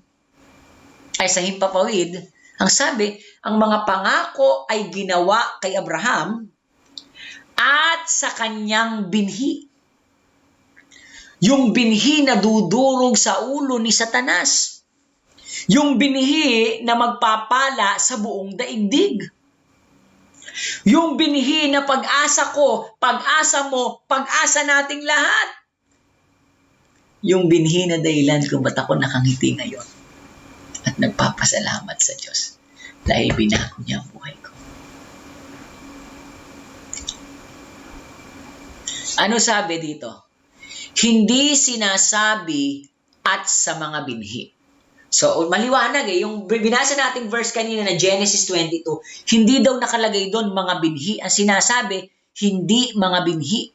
ay sa himpapawid, ang sabi, ang mga pangako ay ginawa kay Abraham at sa kanyang binhi. Yung binhi na dudurog sa ulo ni Satanas. Yung binhi na magpapala sa buong daigdig. Yung binhi na pag-asa ko, pag-asa mo, pag-asa nating lahat. yung binhi na dahilan kung ba't ako nakangiti ngayon. At nagpapasalamat sa Diyos dahil binago niya ang buhay ko. Ano sabi dito? Hindi sinasabi at sa mga binhi. So, maliwanag yung binasa nating verse kanina na Genesis 22, hindi daw nakalagay doon mga binhi. Ang sinasabi, hindi mga binhi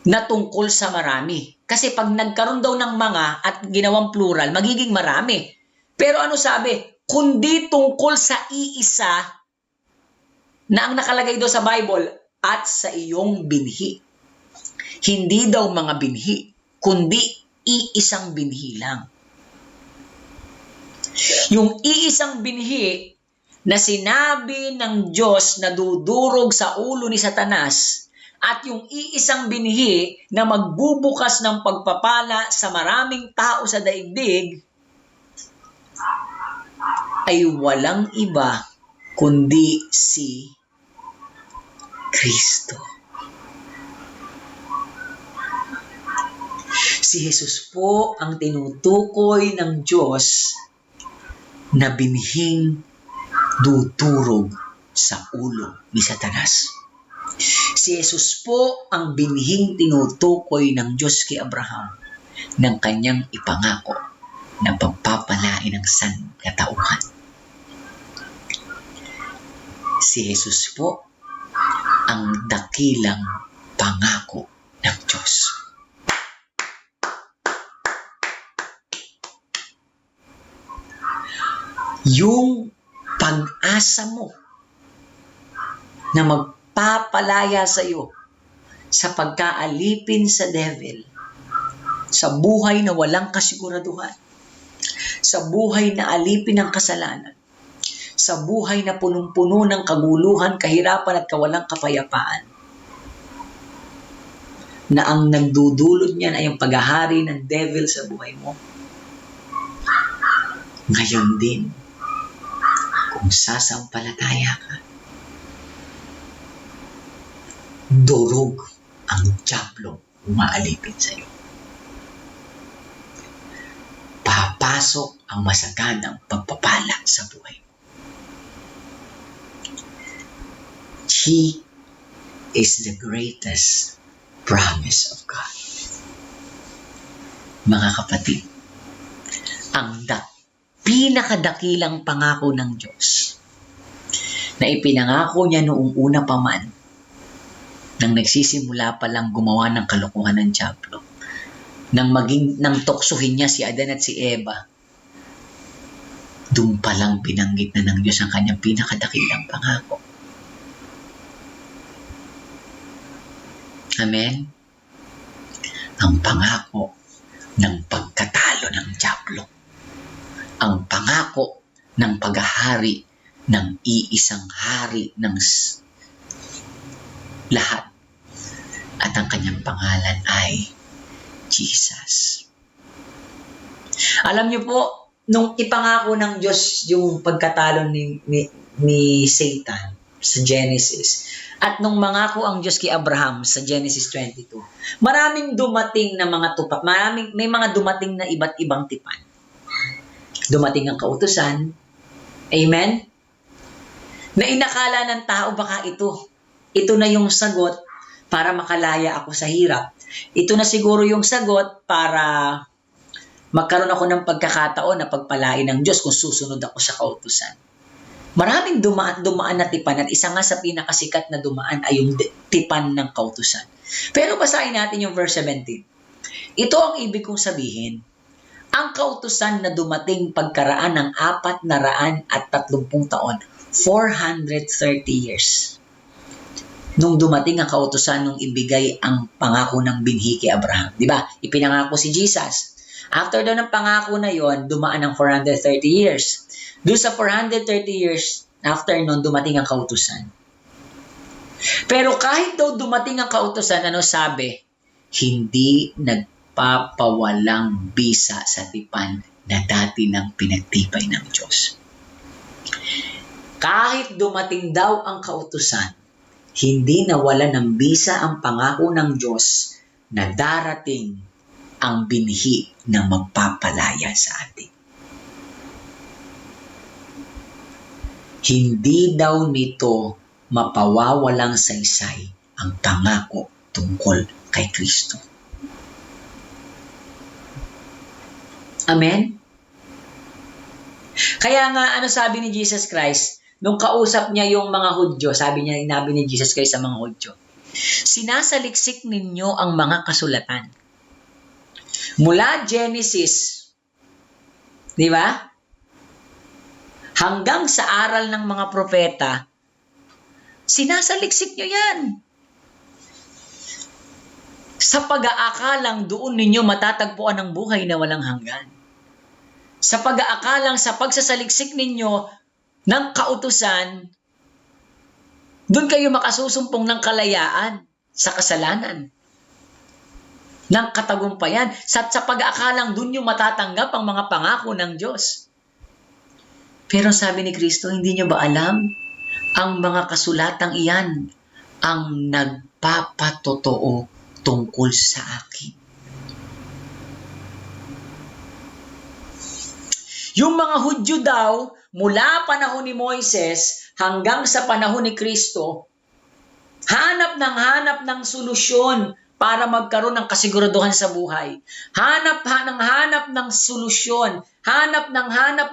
na tungkol sa marami. Kasi pag nagkaroon daw ng mga at ginawang plural, magiging marami. Pero ano sabi? Kundi tungkol sa iisa na ang nakalagay daw sa Bible at sa iyong binhi. Hindi daw mga binhi, kundi iisang binhi lang. Yung iisang binhi na sinabi ng Diyos na dudurog sa ulo ni Satanas at yung iisang binhi na magbubukas ng pagpapala sa maraming tao sa daigdig ay walang iba kundi si Kristo. Si Jesus po ang tinutukoy ng Diyos na binhing dudurog sa ulo ni Satanas. Si Jesus po ang binhing tinutukoy ng Diyos kay Abraham ng kanyang ipangako na pagpapalain ng sangkatauhan. Si Jesus po ang dakilang pangako ng Diyos. Yung pag-asa mo na magpapalaya sa iyo sa pagkaalipin sa devil, sa buhay na walang kasiguraduhan, sa buhay na alipin ng kasalanan, sa buhay na punong-puno ng kaguluhan, kahirapan at kawalang kapayapaan, na ang nagdudulot niyan ay ang paghahari ng devil sa buhay mo. Ngayon din, kung sasampalataya ka, durog ang diablo umaalipin sa iyo. Papasok ang masaganang pagpapala sa buhay mo. He is the greatest promise of God. Mga kapatid, ang pinakadakilang pangako ng Diyos na ipinangako niya noong una pa man nang nagsisimula pa lang gumawa ng kalokohan ng diablo, nang tuksohin niya si Adan at si Eva, doon pa lang binanggit na ng Diyos ang kanyang pinakadakilang pangako. Amen? Ang pangako ng pagkatalo ng diablo. Ang pangako ng paghahari ng iisang hari ng lahat. At ang kanyang pangalan ay Jesus. Alam niyo po, nung ipangako ng Diyos yung pagkatalo ni Satan sa Genesis, at nung mangako ang Diyos kay Abraham sa Genesis 22, maraming dumating na mga tupak, may mga dumating na iba't ibang tipan. Dumating ang kautusan, amen? Na inakala ng tao baka ito na yung sagot para makalaya ako sa hirap. Ito na siguro yung sagot para magkaroon ako ng pagkakataon na pagpalain ng Diyos kung susunod ako sa kautusan. Maraming dumaan na tipan at isa nga sa pinakasikat na dumaan ay yung tipan ng kautusan. Pero basahin natin yung verse 17. Ito ang ibig kong sabihin. Ang kautusan na dumating pagkaraan ng 430 taon, 430 years. Nung dumating ang kautusan nung ibigay ang pangako ng binhi kay Abraham. Diba? Ipinangako si Jesus. After daw ng pangako na yon, dumaan ang 430 years. Doon sa 430 years, after nun, dumating ang kautusan. Pero kahit daw dumating ang kautusan, ano sabi? Hindi nagpapawalang bisa sa tipan na dati nang pinagtibay ng Diyos. Kahit dumating daw ang kautusan, hindi nawala ng bisa ang pangako ng Diyos na darating ang binhi na magpapalaya sa atin. Hindi daw nito mapawawalang saysay ang pangako tungkol kay Kristo. Amen? Kaya nga, ano sabi ni Jesus Christ, nung kausap niya yung mga Hudyo, sabi ni Jesus Christ sa mga Hudyo, sinasaliksik ninyo ang mga kasulatan. Mula Genesis, di ba? Hanggang sa aral ng mga propeta, sinasaliksik nyo yan. Sa pag-aakalang doon ninyo matatagpuan ang buhay na walang hanggan. Sa pag-aakalang sa pagsasaliksik ninyo ng kautusan, doon kayo makasusumpong ng kalayaan sa kasalanan, ng katagumpayan. Sa pag-aakalang doon yung matatanggap ang mga pangako ng Diyos. Pero sabi ni Kristo, hindi nyo ba alam? Ang mga kasulatang iyan ang nagpapatotoo tungkol sa akin. Yung mga Hudyo daw, mula panahon ni Moises hanggang sa panahon ni Kristo, hanap ng solusyon para magkaroon ng kasiguraduhan sa buhay. Hanap ng solusyon, hanap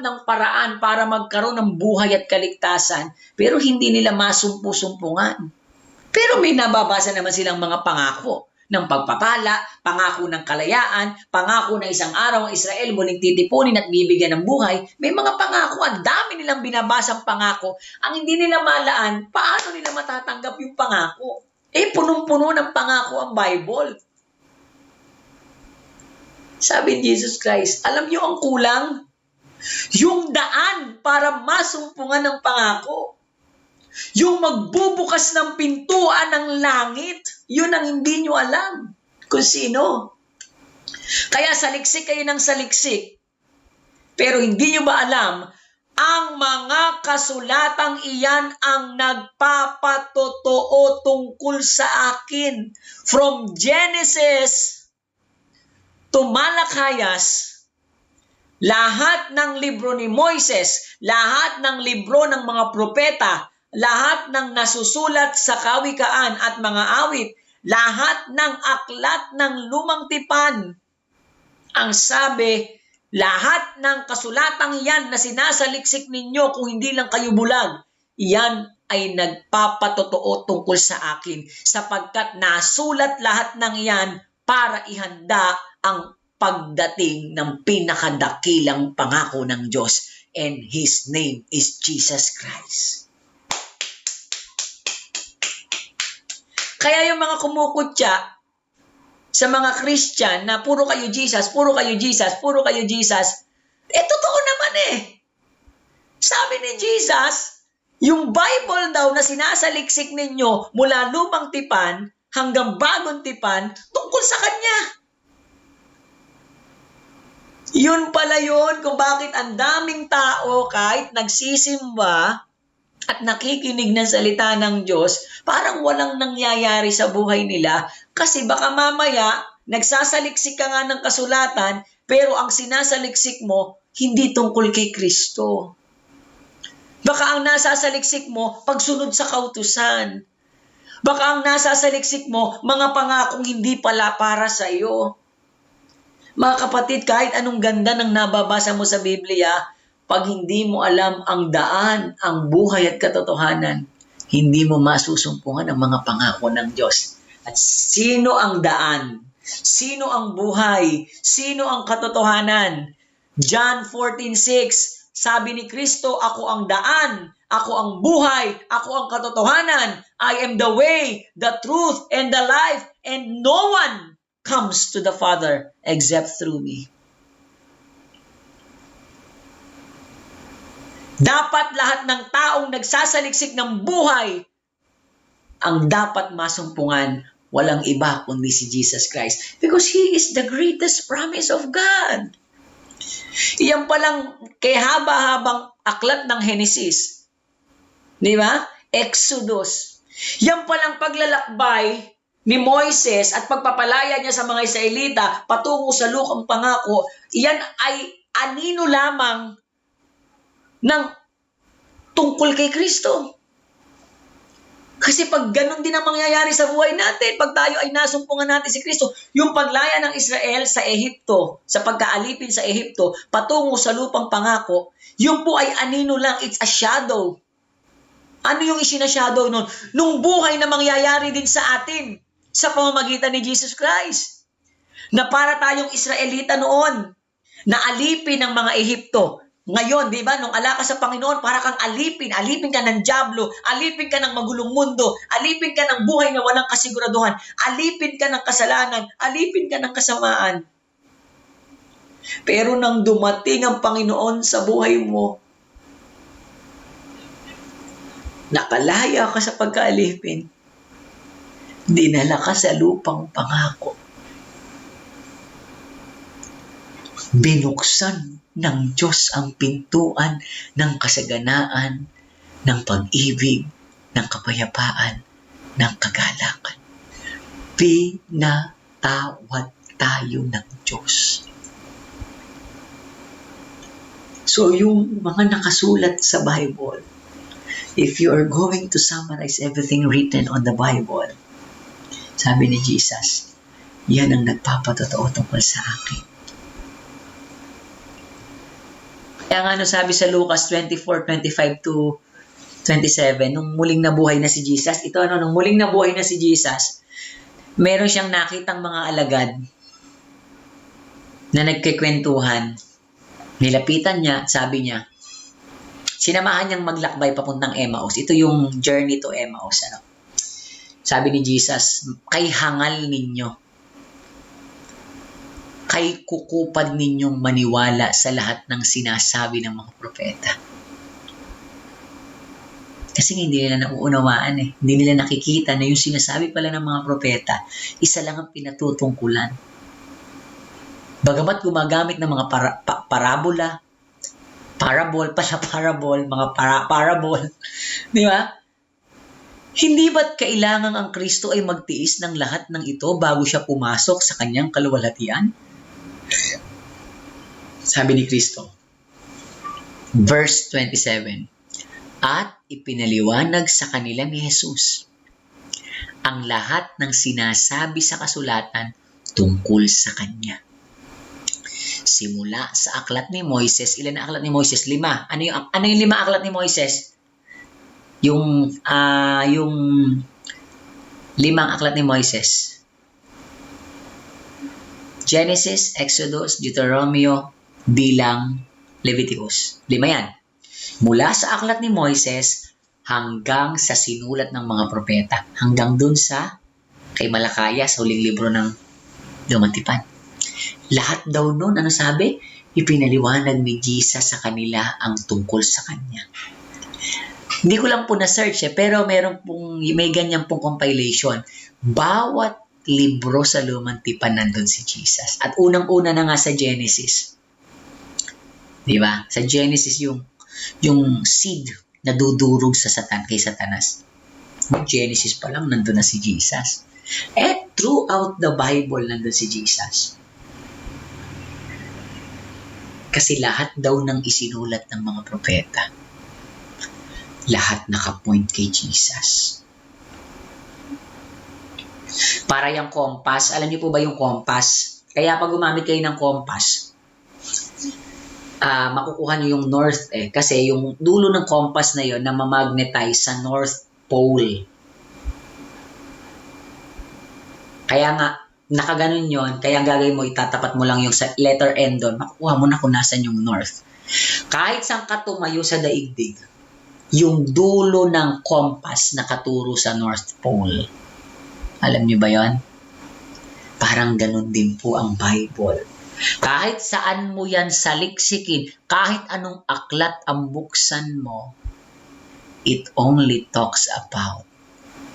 ng paraan para magkaroon ng buhay at kaligtasan, pero hindi nila masumpu-sumpungan. Pero may nababasa naman silang mga pangako ng pagpapala, pangako ng kalayaan, pangako na isang araw ang Israel muling titipunin at bibigyan ng buhay. May mga pangako, ang dami nilang binabasang pangako. Ang hindi nila malaan, paano nila matatanggap yung pangako? Punong-puno ng pangako ang Bible. Sabi ni Jesus Christ, alam niyo ang kulang? Yung daan para masumpungan ng pangako. Yung magbubukas ng pintuan ng langit, yun ang hindi nyo alam kung sino. Kaya saliksik kayo ng saliksik, pero hindi nyo ba alam, ang mga kasulatang iyan ang nagpapatotoo tungkol sa akin. From Genesis to Malakayas, lahat ng libro ni Moises, lahat ng libro ng mga propeta, lahat ng nasusulat sa kawikaan at mga awit, lahat ng aklat ng lumang tipan, ang sabi, lahat ng kasulatang yan na sinasaliksik ninyo kung hindi lang kayo bulag, yan ay nagpapatotoo tungkol sa akin, sapagkat nasulat lahat ng yan para ihanda ang pagdating ng pinakadakilang pangako ng Diyos, and His name is Jesus Christ. Kaya yung mga kumukutya sa mga Christian na puro kayo Jesus, puro kayo Jesus, puro kayo Jesus, totoo naman Sabi ni Jesus, yung Bible daw na sinasaliksik ninyo mula lumang tipan hanggang bagong tipan, tungkol sa Kanya. Yun pala yun kung bakit ang daming tao kahit nagsisimba at nakikinig ng salita ng Diyos, parang walang nangyayari sa buhay nila kasi baka mamaya nagsasaliksik ka nga ng kasulatan pero ang sinasaliksik mo hindi tungkol kay Kristo. Baka ang nasasaliksik mo pagsunod sa kautusan. Baka ang nasasaliksik mo mga pangakong hindi pala para sa iyo. Mga kapatid, kahit anong ganda ng nababasa mo sa Biblia, pag hindi mo alam ang daan, ang buhay at katotohanan, hindi mo masusumpungan ang mga pangako ng Diyos. At sino ang daan? Sino ang buhay? Sino ang katotohanan? John 14:6, sabi ni Kristo, ako ang daan, ako ang buhay, ako ang katotohanan. I am the way, the truth, and the life, and no one comes to the Father except through me. Dapat lahat ng taong nagsasaliksik ng buhay, ang dapat masumpungan, walang iba kundi si Jesus Christ. Because He is the greatest promise of God. Iyan palang kay haba-habang aklat ng Genesis. Di ba? Exodus. Yan palang paglalakbay ni Moises at pagpapalaya niya sa mga Israelita patungo sa lukang pangako, iyan ay anino lamang ng tungkol kay Kristo. Kasi pag ganun din ang mangyayari sa buhay natin, pag tayo ay nasumpungan natin si Kristo, yung paglaya ng Israel sa Ehipto, sa pagkaalipin sa Ehipto, patungo sa lupang pangako, yung po ay anino lang, it's a shadow. Ano yung isinashadow nun? Nung buhay na mangyayari din sa atin, sa pamamagitan ni Jesus Christ. Na para tayong Israelita noon, na alipin ng mga Ehipto. Ngayon, di ba, nung ala ka sa Panginoon, para kang alipin ka ng dyablo, alipin ka ng magulong mundo, alipin ka ng buhay na walang kasiguraduhan, alipin ka ng kasalanan, alipin ka ng kasamaan. Pero nang dumating ang Panginoon sa buhay mo, nakalaya ka sa pagkaalipin, dinala ka sa lupang pangako. Binuksan ng Diyos ang pintuan ng kasaganaan, ng pag-ibig, ng kapayapaan, ng kagalakan. Pinatawad tayo ng Diyos. So yung mga nakasulat sa Bible, if you are going to summarize everything written on the Bible, sabi ni Jesus, yan ang nagpapatotoo tungkol sa akin. Kaya nga sabi sa Lucas 24:25 to 27, nung muling nabuhay na si Jesus, nung muling nabuhay na si Jesus, meron siyang nakitang mga alagad na nagkikwentuhan. Nilapitan niya, sabi niya, sinamahan niyang maglakbay papuntang Emmaus. Ito yung journey to Emmaus. Sabi ni Jesus, kay hangal ninyo, kay kukupad ninyong maniwala sa lahat ng sinasabi ng mga propeta. Kasi hindi nila nauunawaan Hindi nila nakikita na yung sinasabi pala ng mga propeta, isa lang ang pinatutungkulan. Bagamat gumagamit ng mga parabol, di ba? Hindi ba't kailangan ang Kristo ay magtiis ng lahat ng ito bago siya pumasok sa kanyang kaluwalhatian? Sabi ni Kristo, verse 27, at ipinaliwanag sa kanila ni Jesus ang lahat ng sinasabi sa kasulatan tungkol sa kanya. Simula sa aklat ni Moises, ilan na aklat ni Moises? 5. Ano yung 5 aklat ni Moises? Yung 5 aklat ni Moises. Genesis, Exodus, Deuteronomio, Bilang, Leviticus. 5 yan. Mula sa aklat ni Moises hanggang sa sinulat ng mga propeta. Hanggang dun sa kay Malakaya sa huling libro ng Lumantipan. Lahat daw nun, sabi? Ipinaliwanag ni Jesus sa kanila ang tungkol sa kanya. Hindi ko lang po na-search pero may ganyan pong compilation. Bawat libro sa Lumantipan nandun si Jesus. At unang-una na nga sa Genesis. Di ba? Sa Genesis yung seed na dudurog sa kay Satanas. Genesis pa lang nandun na si Jesus. Throughout the Bible nandun si Jesus. Kasi lahat daw ng isinulat ng mga propeta, lahat nakapoint kay Jesus. Para yung compass, alam niyo po ba yung compass? Kaya pag gumamit kayo ng compass, makukuha niyo yung north kasi yung dulo ng compass na yon na mamagnetize sa North Pole. Kaya nga, nakaganon yon, kaya gagawin mo, itatapat mo lang yung sa letter N doon, makukuha mo na kung nasan yung north. Kahit saan ka tumayo sa daigdig, yung dulo ng compass nakaturo sa North Pole. Alam niyo ba yon? Parang ganun din po ang Bible. Kahit saan mo yan saliksikin, kahit anong aklat ang buksan mo, it only talks about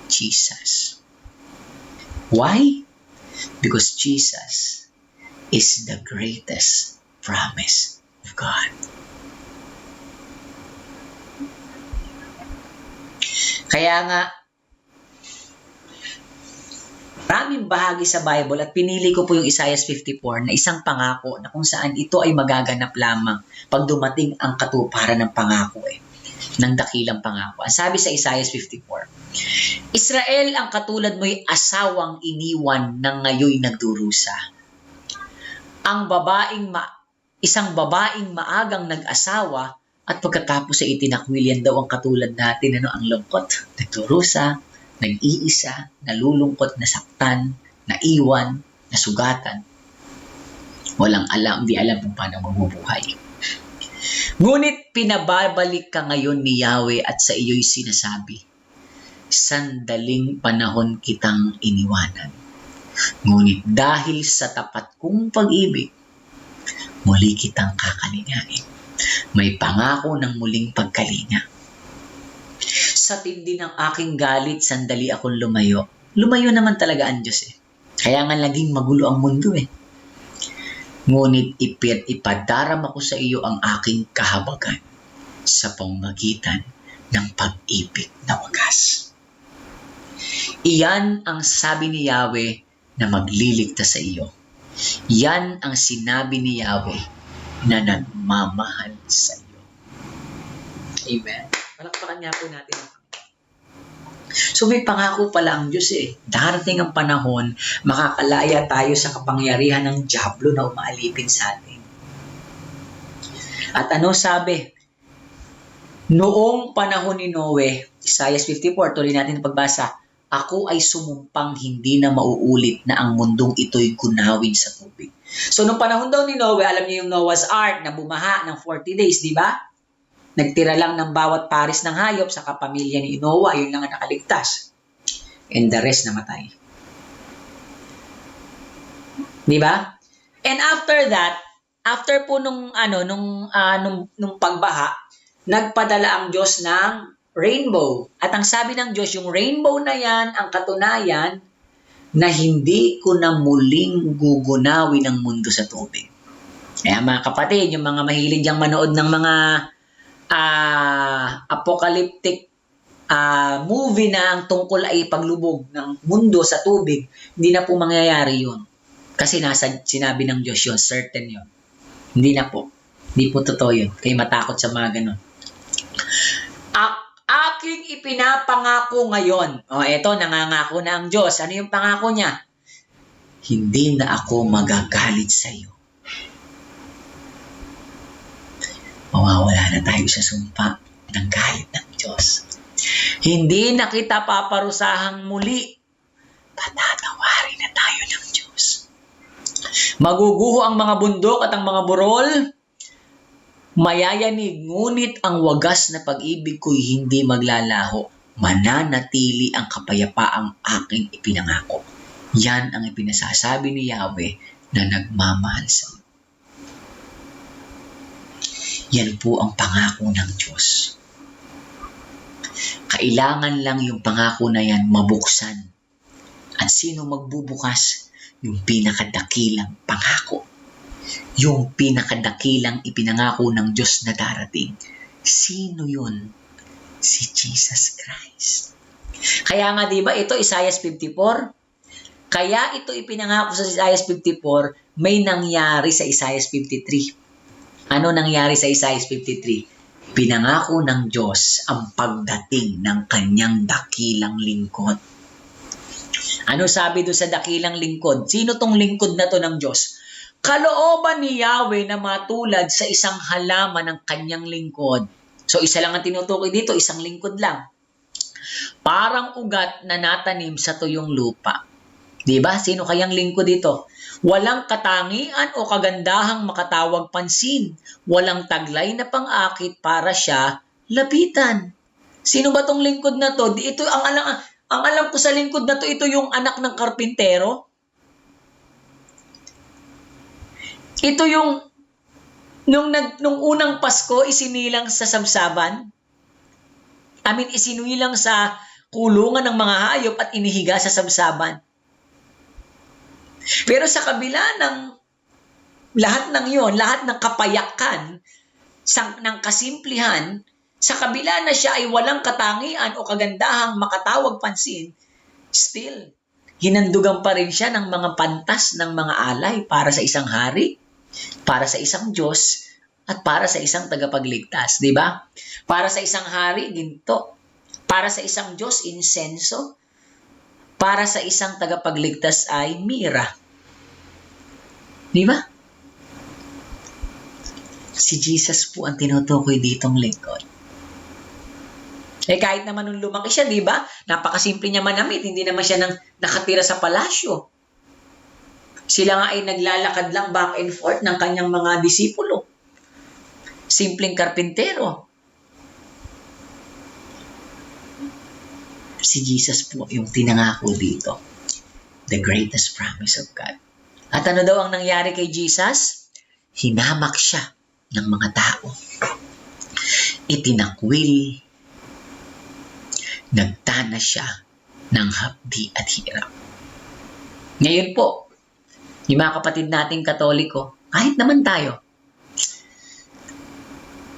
Jesus. Why? Because Jesus is the greatest promise of God. Kaya nga, maraming bahagi sa Bible at pinili ko po yung Isaiah 54 na isang pangako na kung saan ito ay magaganap lamang pag dumating ang katuparan ng pangako ng dakilang pangako. Ang sabi sa Isaiah 54, Israel, ang katulad mo'y asawang iniwan ng ngayoy nagdurusa. Isang babaeng maagang nag-asawa at pagkatapos ay itinakwilian daw ang katulad natin, ang lungkot, nagdurusa, nag-iisa, nalulungkot, nasaktan, naiwan, nasugatan. Di alam kung paano mabubuhay. Ngunit pinababalik ka ngayon ni Yahweh at sa iyo'y sinasabi, sandaling panahon kitang iniwanan. Ngunit dahil sa tapat kong pag-ibig, muli kitang kakalingain. May pangako ng muling pagkalinga. Sa tindi ng aking galit, sandali akong lumayo. Lumayo naman talaga ang Diyos Kaya nga naging magulo ang mundo Ngunit ipadarama ko sa iyo ang aking kahabagan sa pamamagitan ng pag-ibig na wagas. Iyan ang sabi ni Yahweh na magliligtas sa iyo. Yan ang sinabi ni Yahweh na nagmamahal sa iyo. Amen. Palakpakan nga po natin ang Panginoon. So may pangako pala ang Diyos Darating ang panahon, makakalaya tayo sa kapangyarihan ng dyablo na umaalipin sa atin. At ano sabi? Noong panahon ni Noe, Isaiah 54, tuloy natin ang pagbasa, ako ay sumumpang hindi na mauulit na ang mundong ito'y gunawin sa tubig. So nung panahon daw ni Noe, alam niyo yung Noah's Ark na bumaha ng 40 days, di ba? Nagtira lang ng bawat pares ng hayop sa kapamilya ni Noah, yun lang ang nakaligtas. And the rest namatay. Di ba? And after that, after po nung pagbaha, nagpadala ang Diyos ng rainbow. At ang sabi ng Diyos, yung rainbow na yan, ang katunayan na hindi ko na muling gugunawin ang mundo sa tubig. Kaya mga kapatid, yung mga mahilig diyang manood ng mga apocalyptic movie na ang tungkol ay paglubog ng mundo sa tubig, hindi na po mangyayari yun. Kasi sinabi ng Diyos yun, certain yun. Hindi na po. Hindi po totoo yun. Kayo matakot sa mga ganun. Aking ipinapangako ngayon. Eto, nangangako na ang Diyos. Ano yung pangako niya? Hindi na ako magagalit sa iyo. Mawawala na tayo sa sumpa ng galit ng Diyos. Hindi na kita paparusahang muli. Patatawarin na tayo ng Diyos. Maguguho ang mga bundok at ang mga burol. Mayayanig, ngunit ang wagas na pag-ibig ko'y hindi maglalaho. Mananatili ang kapayapaang aking ipinangako. Yan ang ipinasasabi ni Yahweh na nagmamahal sa iyo. Yan po ang pangako ng Diyos. Kailangan lang yung pangako na yan mabuksan. At sino magbubukas? Yung pinakadakilang pangako. Yung pinakadakilang ipinangako ng Diyos na darating. Sino yun? Si Jesus Christ. Kaya nga diba ito Isaiah 54? Kaya ito ipinangako sa Isaiah 54, may nangyari sa Isaiah 53. Ano nangyari sa Isaiah 53? Pinangako ng Diyos ang pagdating ng kanyang dakilang lingkod. Ano sabi doon sa dakilang lingkod? Sino tong lingkod na to ng Diyos? Kalooban ni Yahweh na matulad sa isang halaman ng kanyang lingkod. So isa lang ang tinutukoy dito, isang lingkod lang. Parang ugat na natanim sa tuyong lupa. Diba? Sino kayang lingkod dito? Walang katangian o kagandahang makatawag pansin. Walang taglay na pang-akit para siya lapitan. Sino ba tong lingkod na to? Ito ang alam ko sa lingkod na to, ito yung anak ng karpintero. Ito yung nung unang Pasko isinilang sa sabsaban. Isinilang sa kulungan ng mga hayop at inihiga sa sabsaban. Pero sa kabila ng lahat ng yon, lahat ng kapayakan, ng kasimplihan, sa kabila na siya ay walang katangian o kagandahang makatawag pansin, still, hinandugan pa rin siya ng mga pantas ng mga alay para sa isang hari, para sa isang Diyos, at para sa isang tagapagligtas, di ba? Para sa isang hari, ginto. Para sa isang Diyos, insenso. Para sa isang tagapagligtas ay mira. Di ba? Si Jesus po ang tinutukoy ditong lingkod. Kahit naman nung lumaki siya, di ba? Napakasimple niya manamit. Hindi naman siya nakatira sa palasyo. Sila nga ay naglalakad lang back and forth ng kanyang mga disipulo. Simpleng karpintero. Si Jesus po yung tinangako dito. The greatest promise of God. At ano daw ang nangyari kay Jesus? Hinamak siya ng mga tao. Itinakwil. Nagtana siya ng hapdi at hirap. Ngayon po, yung mga kapatid nating Katoliko, kahit naman tayo,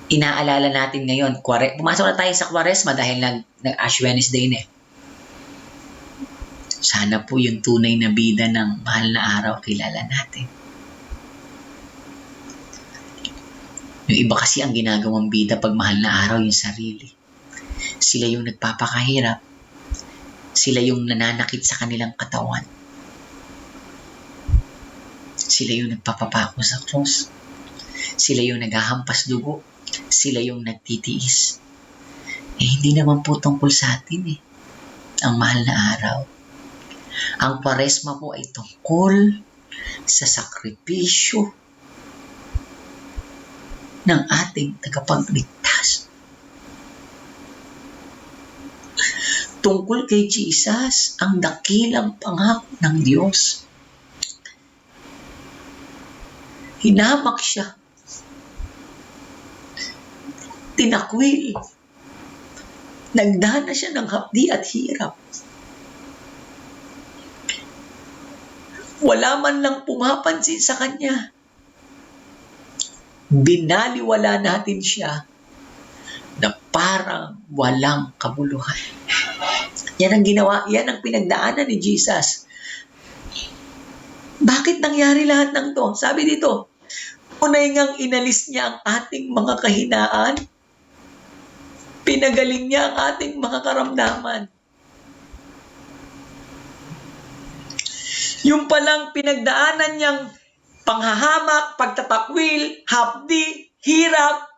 inaalala natin ngayon, pumasok na tayo sa Kwaresma dahil nag-Ash Wednesday na. Sana po yung tunay na bida ng mahal na araw kilala natin. Yung iba kasi ang ginagawang bida pag mahal na araw yung sarili. Sila yung nagpapakahirap. Sila yung nananakit sa kanilang katawan. Sila yung nagpapapako sa krus. Sila yung naghahampas dugo. Sila yung nagtitiis. Hindi naman po tungkol sa atin ang mahal na araw. Ang Kwaresma po ay tungkol sa sakripisyo ng ating tagapagligtas. Tungkol kay Jesus, ang dakilang pangako ng Diyos. Hinamak siya. Tinakwil. Nagdana siya ng hapdi at hirap. Wala man lang pumapansin sa kanya. Binaliwala natin siya na parang walang kabuluhan. Yan ang ginawa, yan ang pinagdaanan ni Jesus. Bakit nangyari lahat ng to? Sabi dito, unay ngang inalis niya ang ating mga kahinaan. Pinagaling niya ang ating mga karamdaman. Yung palang pinagdaanan niyang panghahamak, pagtatakwil, hapdi, hirap,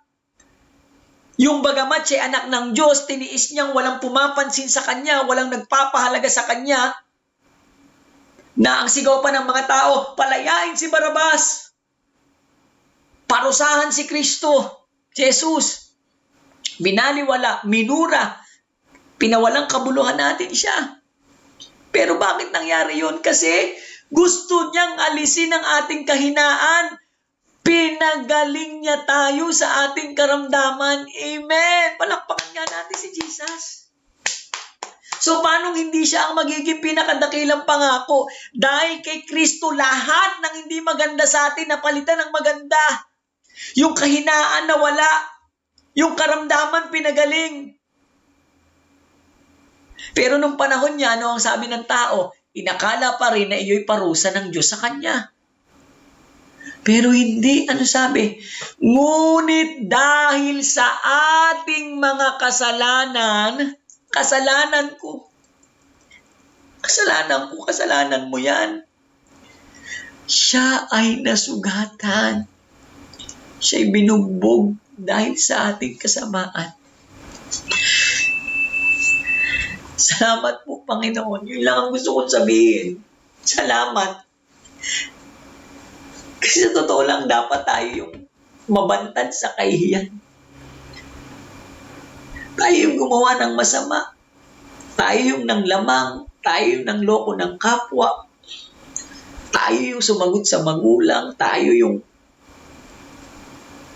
yung bagamat siya anak ng Diyos, tiniis niyang walang pumapansin sa kanya, walang nagpapahalaga sa kanya, na ang sigaw pa ng mga tao, palayain si Barabas, parusahan si Kristo, Jesus, binaliwala, minura, pinawalang kabuluhan natin siya. Pero bakit nangyari yun? Kasi gusto niyang alisin ang ating kahinaan. Pinagaling niya tayo sa ating karamdaman. Amen! Palakpakan nga natin si Jesus. So, paano hindi siya ang magiging pinakadakilang pangako? Dahil kay Kristo, lahat ng hindi maganda sa atin napalitan ng maganda. Yung kahinaan na wala. Yung karamdaman pinagaling. Pero nung panahon niya, ano ang sabi ng tao? Inakala pa rin na iyo'y parusa ng Diyos sa kanya. Pero hindi, ano sabi? Ngunit dahil sa ating mga kasalanan ko. Kasalanan mo yan. Siya ay nasugatan. Siya'y binugbog dahil sa ating kasamaan. Salamat po, Panginoon. Yun lang ang gusto kong sabihin. Salamat. Kasi sa totoo lang, dapat tayo yung mabantad sa kahihiyan. Tayo yung gumawa ng masama. Tayo yung nanglamang. Tayo yung nangloko ng kapwa. Tayo yung sumagot sa magulang. Tayo yung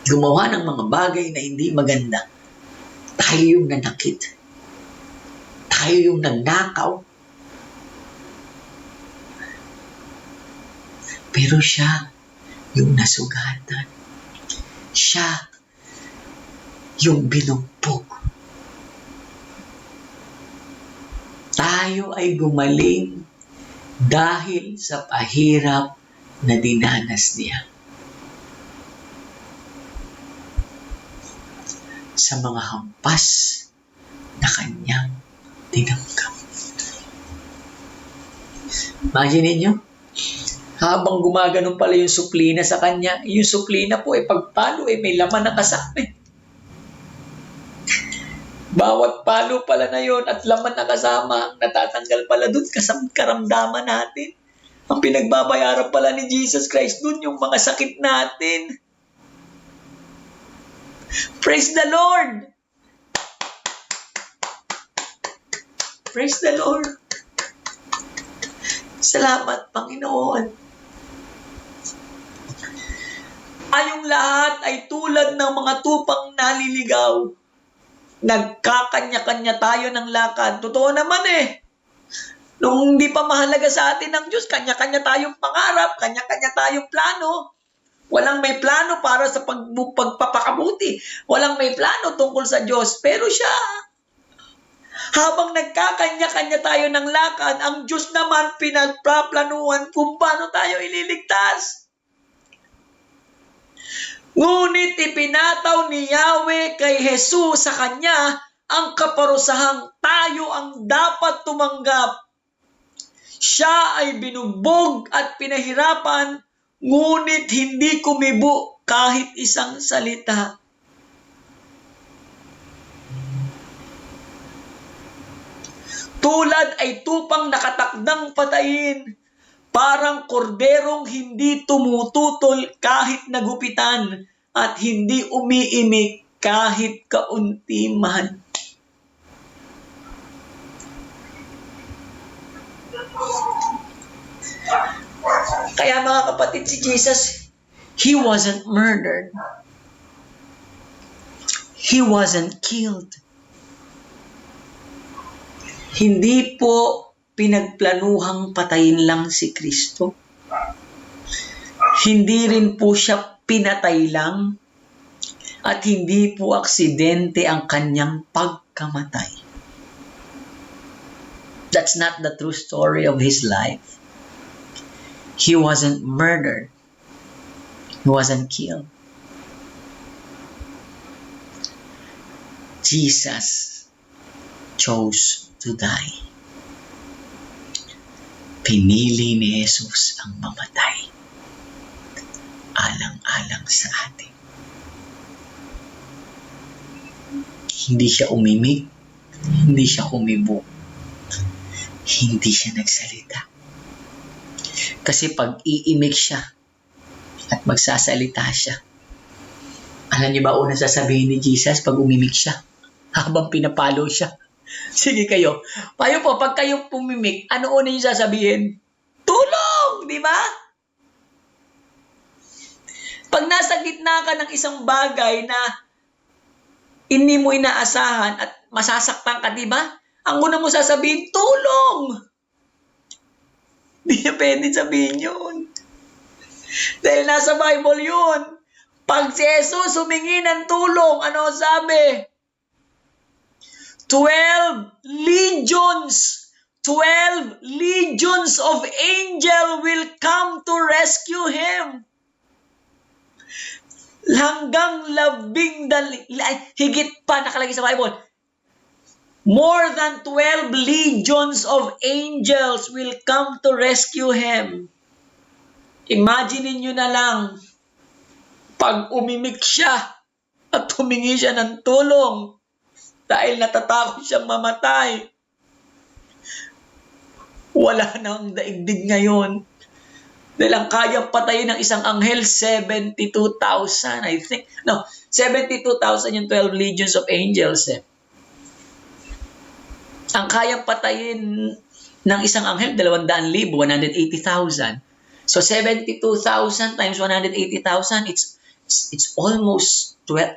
gumawa ng mga bagay na hindi maganda. Tayo yung nanakit. Tayo yung nagnakaw. Pero siya yung nasugatan. Siya yung binugbog. Tayo ay gumaling dahil sa pahirap na dinanas niya. Sa mga hampas na kanyang tinanggap. Imagine ninyo, habang gumaganon pala yung suplina sa kanya, yung suplina po pagpalo may laman na kasama. Bawat palo pala na yon at laman na kasama, natatanggal pala dun karamdaman natin. Ang pinagbabayaran pala ni Jesus Christ dun yung mga sakit natin. Praise the Lord! Praise the Lord! Salamat, Panginoon. Tayong lahat ay tulad ng mga tupang naliligaw. Nagkakanya-kanya tayo ng lakad. Totoo naman Nung hindi pa mahalaga sa atin ng Diyos, kanya-kanya tayong pangarap, kanya-kanya tayong plano. Walang may plano para sa pagpapakabuti. Walang may plano tungkol sa Diyos. Pero siya, habang nagkakanya-kanya tayo ng lakad, ang Diyos naman pinagpaplanuhan kung paano tayo ililigtas. Ngunit ipinataw ni Yahweh kay Jesus sa kanya ang kaparusahang tayo ang dapat tumanggap. Siya ay binugbog at pinahirapan, ngunit hindi kumibo kahit isang salita. Tulad ay tupang nakatakdang patayin, parang korderong hindi tumututol kahit nagupitan, at hindi umiimik kahit kaunti man. Kaya mga kapatid, si Jesus, He wasn't murdered. He wasn't killed. Hindi po pinagplanuhang patayin lang si Kristo. Hindi rin po siya pinatay lang. At hindi po aksidente ang kanyang pagkamatay. That's not the true story of His life. He wasn't murdered. He wasn't killed. Jesus chose to die. Pinili ni Jesus ang mamatay. Alang-alang sa atin. Hindi siya umimik. Hindi siya kumibo. Hindi siya nagsalita. Kasi pag iimik siya at magsasalita siya, alam niyo ba una sasabihin ni Jesus pag umimik siya? Habang pinapalo siya. Sige kayo. Payo po, pag kayo pumimik, ano una yung sasabihin? Tulong! Di ba? Pag nasa gitna ka ng isang bagay na hindi mo inaasahan at masasaktan ka, di ba? Ang una mo sasabihin, tulong! Di niya pwede sabihin yun. Dahil nasa Bible yun. Pag si Jesus humingi ng tulong, ano sabi? 12 legions of angels will come to rescue him. Hanggang higit pa nakalagay sa Bible. More than 12 legions of angels will come to rescue him. Imagine niyo na lang, pag umimik siya at humingi siya ng tulong dahil natatakot siyang mamatay. Wala na ang daigdig ngayon. Dahil ang kayang patayin ng isang anghel, 72,000, I think. No, 72,000 yung 12 legions of angels. Ang kayang patayin ng isang anghel, 200,000, 180,000. So 72,000 times 180,000, it's almost 12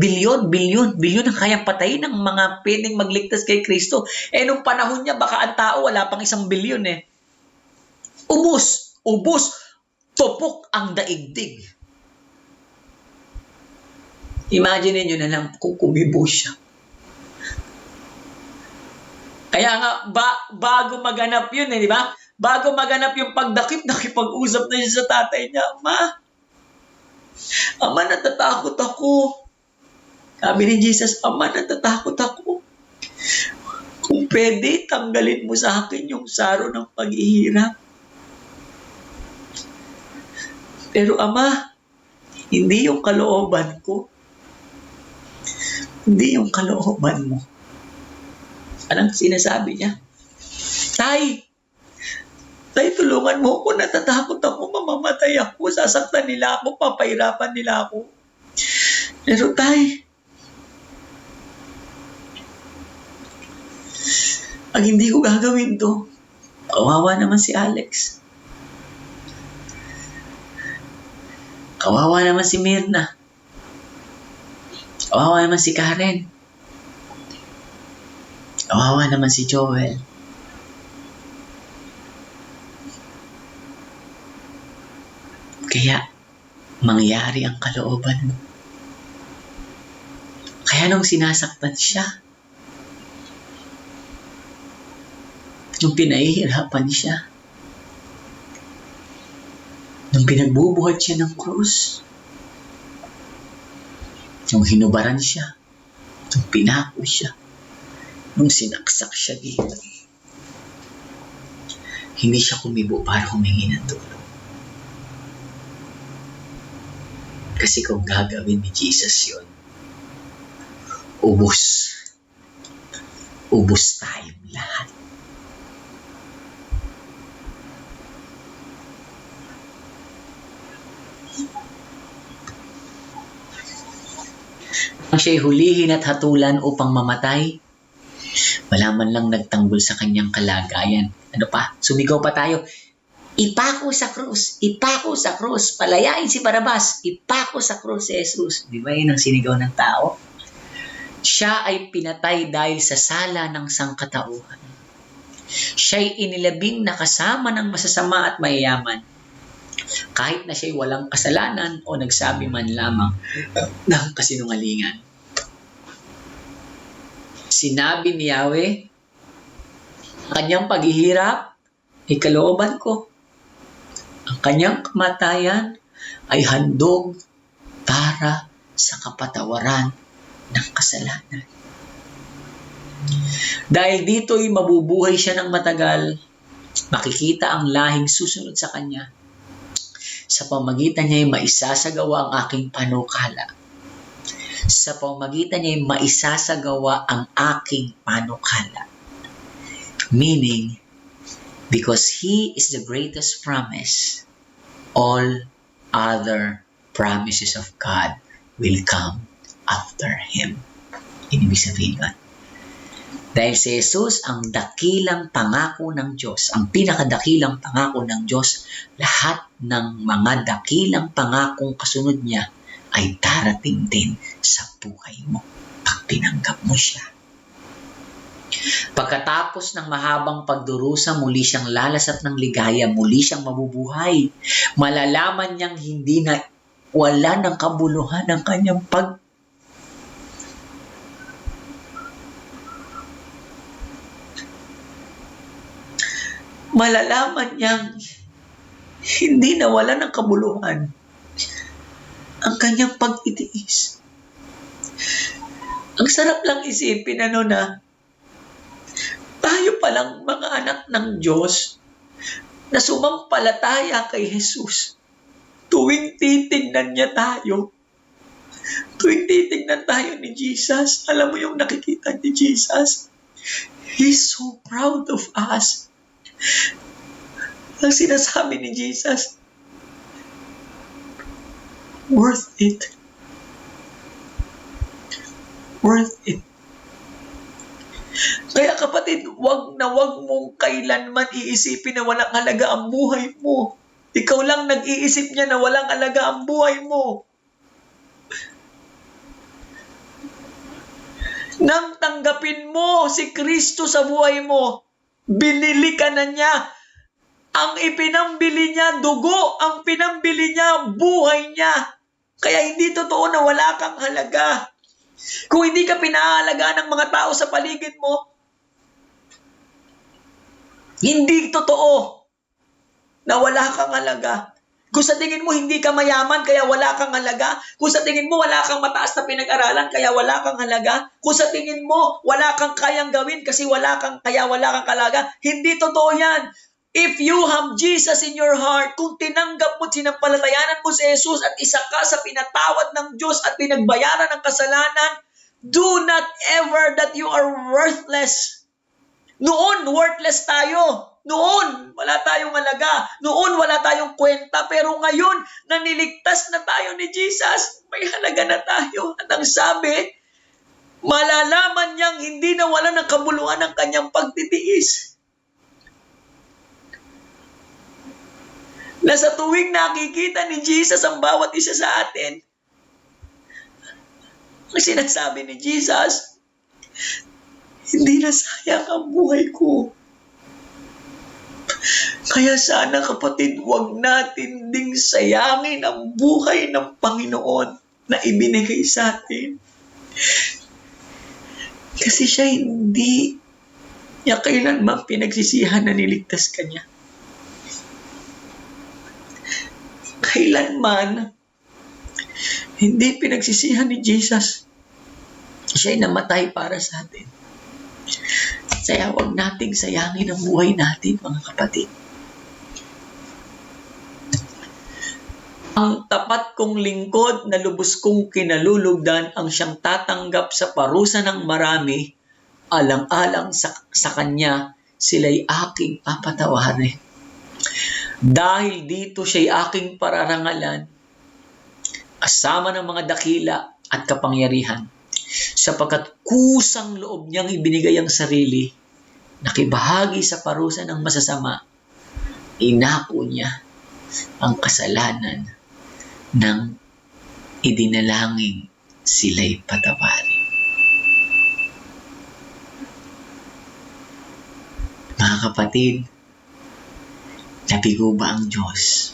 billion ang kayang patayin ng mga pwedeng magligtas kay Kristo. Nung panahon niya, baka ang tao wala pang 1 billion Ubus, tupok ang daigdig. Imagine niyo na lang kung kumibo siya. Kaya nga, bago maganap yun, di ba? bago maganap yung pagdakip, nakipag-usap na siya sa tatay niya. Ama, natatakot ako. Sabi ni Jesus, Ama, natatakot ako. Kung pwede, tanggalin mo sa akin yung saro ng paghihirap. Pero Ama, hindi yung kalooban ko. Hindi yung kalooban mo. Anong sinasabi niya? Tay, tulungan mo ako. Natatakot ako. Mamamatay ako. Sasaktan nila ako. Papahirapan nila ako. Pero Tay, pag hindi ko gagawin to, kawawa naman si Alex. Kawawa naman si Mirna. Kawawa naman si Karen. Kawawa naman si Joel. Kaya, mangyari ang kalooban mo. Kaya nung sinasaktan siya, nung pinahihirapan siya, nung pinagbubuhat siya ng krus, nung hinubaran siya, nung pinako siya, nung sinaksak siya dito, hindi siya kumibo para humingi ng tulong. Kasi kung gagawin ni Jesus yun, ubos tayong lahat. Nang siya'y hulihin at hatulan upang mamatay, wala man lang nagtanggol sa kanyang kalagayan. Ano pa? Sumigaw pa tayo. Ipako sa krus! Ipako sa krus! Palayain si Barabas! Ipako sa krus si Jesus! Di ba yun ang sinigaw ng tao? Siya ay pinatay dahil sa sala ng sangkatauhan. Siya'y inilabing na kasama ng masasama at mayayaman. Kahit na siya'y walang kasalanan o nagsabi man lamang ng kasinungalingan. Sinabi ni Yahweh, ang kanyang paghihirap ay kalooban ko. Ang kanyang kamatayan ay handog para sa kapatawaran ng kasalanan. Dahil dito'y mabubuhay siya ng matagal, makikita ang lahing susunod sa kanya. Sa pamagitan niya ay maisasagawa ang aking panukala. Sa pamagitan niya ay maisasagawa ang aking panukala. Meaning, because He is the greatest promise, all other promises of God will come after Him. Ibig sabihin nun. Dahil si Jesus ang dakilang pangako ng Diyos, ang pinakadakilang pangako ng Diyos, lahat ng mga dakilang pangakong kasunod niya ay darating din sa buhay mo pag tinanggap mo siya. Pagkatapos ng mahabang pagdurusa, muli siyang lalasap ng ligaya, muli siyang mabubuhay. Malalaman niyang hindi na wala ng kabuluhan ang kanyang malalaman niyang hindi nawala ng kabuluhan ang kanyang pag-itiis. Ang sarap lang isipin na tayo palang mga anak ng Diyos na sumampalataya kay Jesus. Tuwing titignan niya tayo, tuwing titignan tayo ni Jesus, alam mo yung nakikita ni Jesus? He's so proud of us. Ang sinasabi ni Jesus, worth it. Worth it. Kaya kapatid, wag mong kailanman iisipin na walang halaga ang buhay mo. Ikaw lang nag-iisip niya na walang halaga ang buhay mo. Nang tanggapin mo si Kristo sa buhay mo, binili ka na niya. Ang ipinambili niya, dugo. Ang pinambili niya, buhay niya. Kaya hindi totoo na wala kang halaga. Kung hindi ka pinahalagaan ng mga tao sa paligid mo, hindi totoo. na wala kang halaga. Kung sa tingin mo hindi ka mayaman, kaya wala kang halaga. Kung sa tingin mo wala kang mataas na pinag-aralan, kaya wala kang halaga. Kung sa tingin mo wala kang kayang gawin kasi kaya wala kang halaga, hindi totoo yan. If you have Jesus in your heart, kung tinanggap mo, sinampalatayanan mo si Jesus at isa ka sa pinatawad ng Diyos at pinagbayaran ng kasalanan, do not ever that you are worthless. Noon, worthless tayo. Noon, wala tayong halaga. Noon, wala tayong kwenta. Pero ngayon, naniligtas na tayo ni Jesus. May halaga na tayo. At ang sabi, malalaman niyang hindi nawala ng kabuluhan ng kanyang pagtitiis. Na sa tuwing nakikita ni Jesus ang bawat isa sa atin, ang sinasabi ni Jesus, hindi na sayang ang buhay ko. Kaya sana kapatid, huwag natin ding sayangin ang buhay ng Panginoon na ibinigay sa atin. Kasi siya hindi niya kailanman pinagsisihan na niligtas ka niya. Kailanman hindi pinagsisihan ni Jesus. Siya'y namatay para sa atin. Kaya huwag nating sayangin ang buhay natin, mga kapatid. Ang tapat kong lingkod na lubos kong kinalulugdan ang siyang tatanggap sa parusa ng marami, alang-alang sa kanya, sila'y aking papatawarin. Dahil dito siya'y aking pararangalan, kasama ng mga dakila at kapangyarihan, sapagkat kusang loob niyang ibinigay ang sarili, nakibahagi sa parusa ng masasama, inako niya ang kasalanan ng idinalangin sila'y patawarin. Mga kapatid, nabigo ba ang Diyos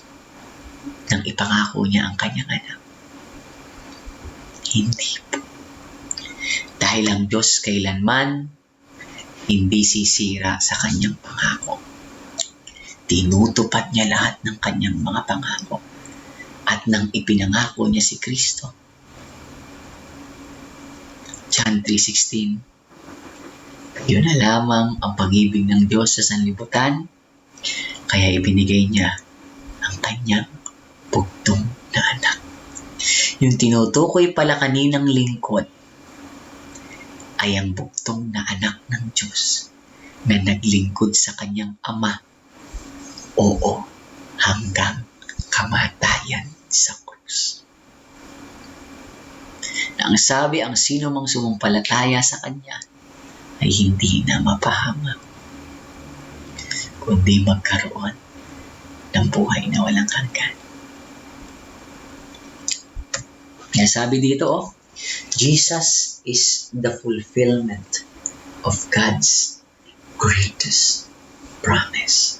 nang ipangako niya ang kanyang anak? Hindi po. Dahil ang Diyos kailanman hindi sisira sa kanyang pangako. Tinutupad niya lahat ng kanyang mga pangako. At nang ipinangako niya si Kristo, John 3:16, yun na lamang ang pag-ibig ng Diyos sa sanlibutan, kaya ibinigay niya ang kanyang bugtong na anak. Yung tinutukoy pala kaninang lingkod ay ang bugtong na anak ng Diyos na naglingkod sa kanyang ama. Oo, hanggang kamatayan sa krus. Na ang sabi, ang sino mang sumumpalataya sa kanya ay hindi na mapahamak, kundi magkaroon ng buhay na walang hanggan. Kaya sabi dito, Jesus is the fulfillment of God's greatest promise.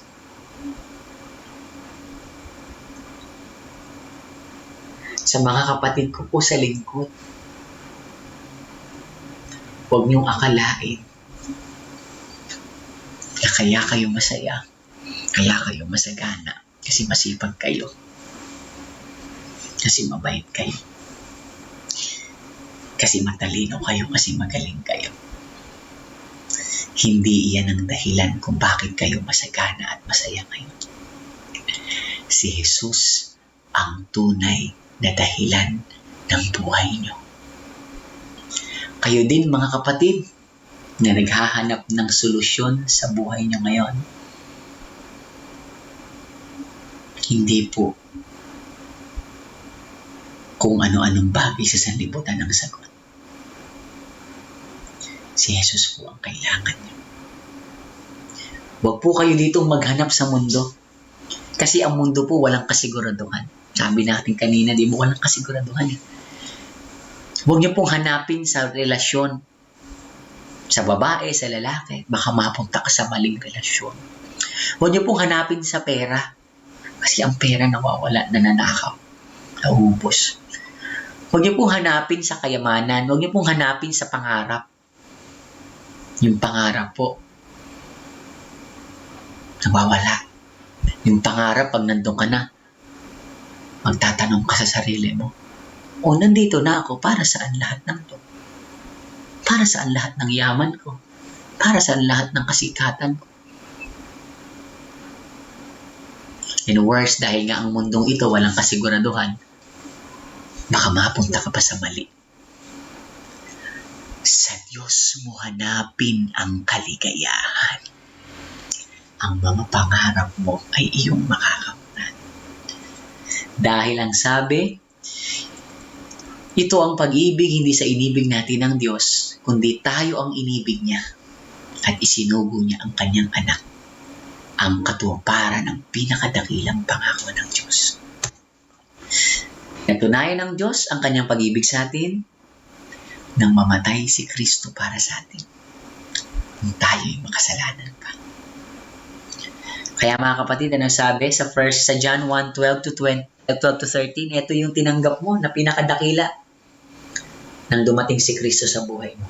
Sa mga kapatid ko po sa lingkod, huwag niyong akalain na kaya kayo masaya, kaya kayo masagana, kasi masipag kayo, kasi mabait kayo, kasi matalino kayo, kasi magaling kayo. Hindi iyan ang dahilan kung bakit kayo masagana at masaya ngayon. Si Jesus ang tunay na dahilan ng buhay nyo. Kayo din mga kapatid na naghahanap ng solusyon sa buhay nyo ngayon. Hindi po kung ano-anong bagay sa sanlibutan ang sagot. Si Jesus po ang kailangan nyo. Huwag po kayo ditong maghanap sa mundo. Kasi ang mundo po walang kasiguraduhan. Sabi natin kanina, di mo walang kasiguraduhan. Huwag niyo pong hanapin sa relasyon. Sa babae, sa lalaki. Baka mapunta ka sa maling relasyon. Huwag niyo pong hanapin sa pera. Kasi ang pera nawawala, nananakaw, naubos. Huwag niyo pong hanapin sa kayamanan. Huwag niyo pong hanapin sa pangarap. Yung pangarap po, nawawala. Yung pangarap, pag nandun ka na, magtatanong ka sa sarili mo, o nandito na ako, para saan lahat ng to? Para saan lahat ng yaman ko? Para saan lahat ng kasikatan ko? And worse, dahil nga ang mundong ito walang kasiguraduhan, baka mapunta ka pa sa mali. Sa Diyos mo hanapin ang kaligayahan. Ang mga pangarap mo ay iyong makakamtan. Dahil ang sabi, ito ang pag-ibig, hindi sa inibig natin ng Diyos, kundi tayo ang inibig niya at isinugo niya ang kanyang anak, ang katuparan ng pinakadakilang pangako ng Diyos. Natunayan ng Diyos ang kanyang pag-ibig sa atin nang mamatay si Kristo para sa atin nung tayo'y makasalanan pa. Kaya mga kapatid, ano sabi sa John 1:12-13, ito yung tinanggap mo na pinakadakila nang dumating si Kristo sa buhay mo.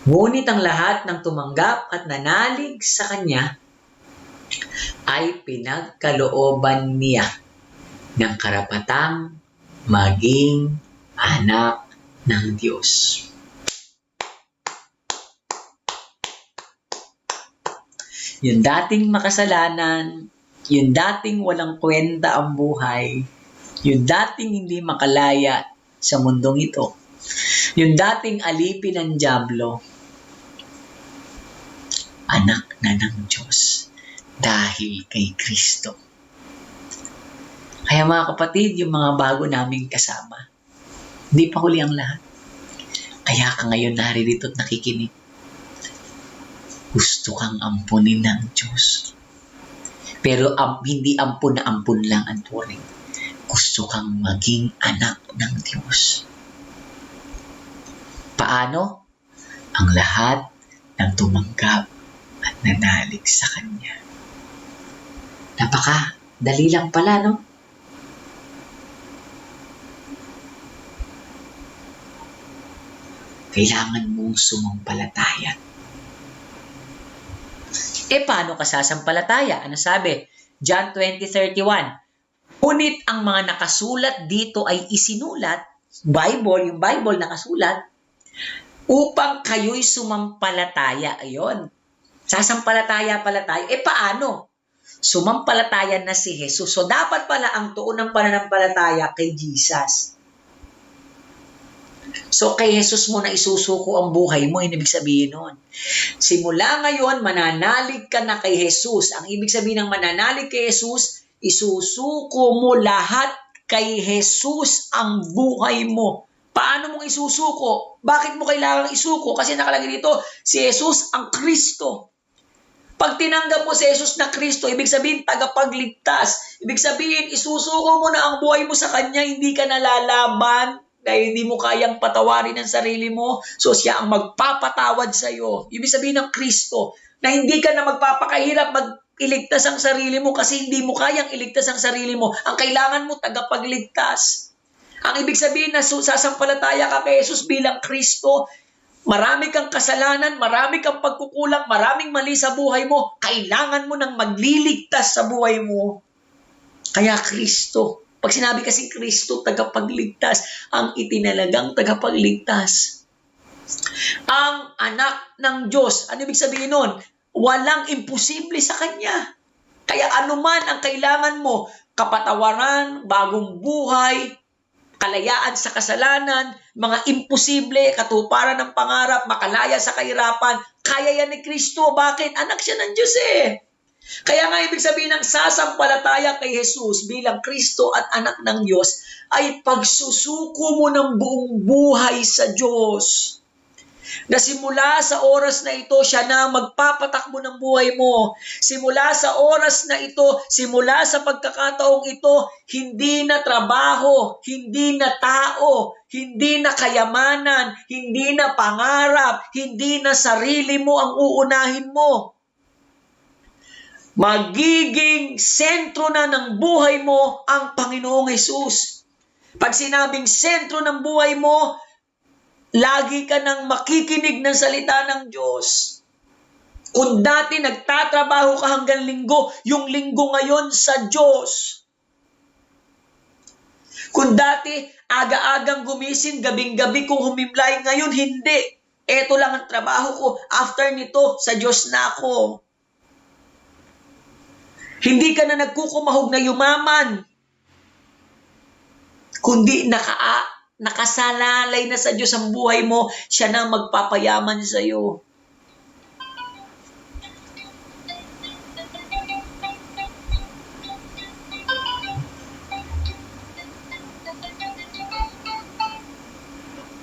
Ngunit ang lahat ng tumanggap at nanalig sa Kanya ay pinagkalooban niya ng karapatang maging anak ng Diyos. Yung dating makasalanan, yung dating walang kwenta ang buhay, yung dating hindi makalaya sa mundong ito, yung dating alipin ng dyablo, anak na ng Diyos dahil kay Kristo. Kaya mga kapatid, yung mga bago naming kasama, hindi pa huli ang lahat. Kaya ka ngayon naririto at nakikinig. Gusto kang ampunin ng Diyos. Pero hindi ampun na ampun lang ang turing. Gusto kang maging anak ng Diyos. Paano? Ang lahat ng tumanggap at nanalig sa Kanya. Dali lang pala, no? Kailangan mong sumampalataya. Paano ka sasampalataya? Ano sabi? John 20:31. Ngunit ang mga nakasulat dito ay isinulat, yung Bible nakasulat, upang kayo'y sumampalataya. Ayun. Sasampalataya pala tayo. Paano? Sumampalataya na si Jesus. So, dapat pala ang tuon ng pananampalataya kay Jesus. So, kay Jesus mo na isusuko ang buhay mo, ibig sabihin nun. Simula ngayon, mananalig ka na kay Jesus. Ang ibig sabihin ng mananalig kay Jesus, isusuko mo lahat kay Jesus ang buhay mo. Paano mong isusuko? Bakit mo kailangang isuko? Kasi nakalagay dito, si Jesus ang Kristo. Pag tinanggap mo si Jesus na Kristo, ibig sabihin tagapagligtas. Ibig sabihin, isusuko mo na ang buhay mo sa Kanya, hindi ka nalalaban dahil hindi mo kayang patawarin ang sarili mo, so siya ang magpapatawad sa iyo. Ibig sabihin ng Kristo, na hindi ka na magpapakahirap mag-iligtas ang sarili mo kasi hindi mo kayang iligtas ang sarili mo. Ang kailangan mo, tagapagligtas. Ang ibig sabihin na sasampalataya ka kay Jesus bilang Kristo, marami kang kasalanan, marami kang pagkukulang, maraming mali sa buhay mo, kailangan mo nang magliligtas sa buhay mo. Kaya Kristo. Pag sinabi kasing Kristo, tagapagligtas, ang itinalagang tagapagligtas. Ang anak ng Diyos, ano ibig sabihin nun? Walang imposible sa Kanya. Kaya anuman ang kailangan mo, kapatawaran, bagong buhay, kalayaan sa kasalanan, mga imposible, katuparan ng pangarap, makalaya sa kahirapan, kaya yan ni Kristo. Bakit? Anak siya ng Diyos Kaya nga ibig sabihin ng sasampalataya kay Jesus bilang Kristo at anak ng Diyos ay pagsusuko mo ng buong buhay sa Diyos. Na simula sa oras na ito, siya na magpapatakbo ng buhay mo. Simula sa oras na ito, simula sa pagkakataong ito, hindi na trabaho, hindi na tao, hindi na kayamanan, hindi na pangarap, hindi na sarili mo ang uunahin mo. Magiging sentro na ng buhay mo ang Panginoong Hesus. Pag sinabing sentro ng buhay mo, lagi ka nang makikinig ng salita ng Diyos. Kung dati nagtatrabaho ka hanggang linggo, yung linggo ngayon sa Diyos. Kung dati aga-agang gumising, gabing-gabi kung humimlay, ngayon hindi. Eto lang ang trabaho ko. After nito, sa Diyos na ako. Hindi ka na nagkukumahog na yumaman. Kundi nakasalalay na sa Diyos ang buhay mo, siya na magpapayaman sa iyo.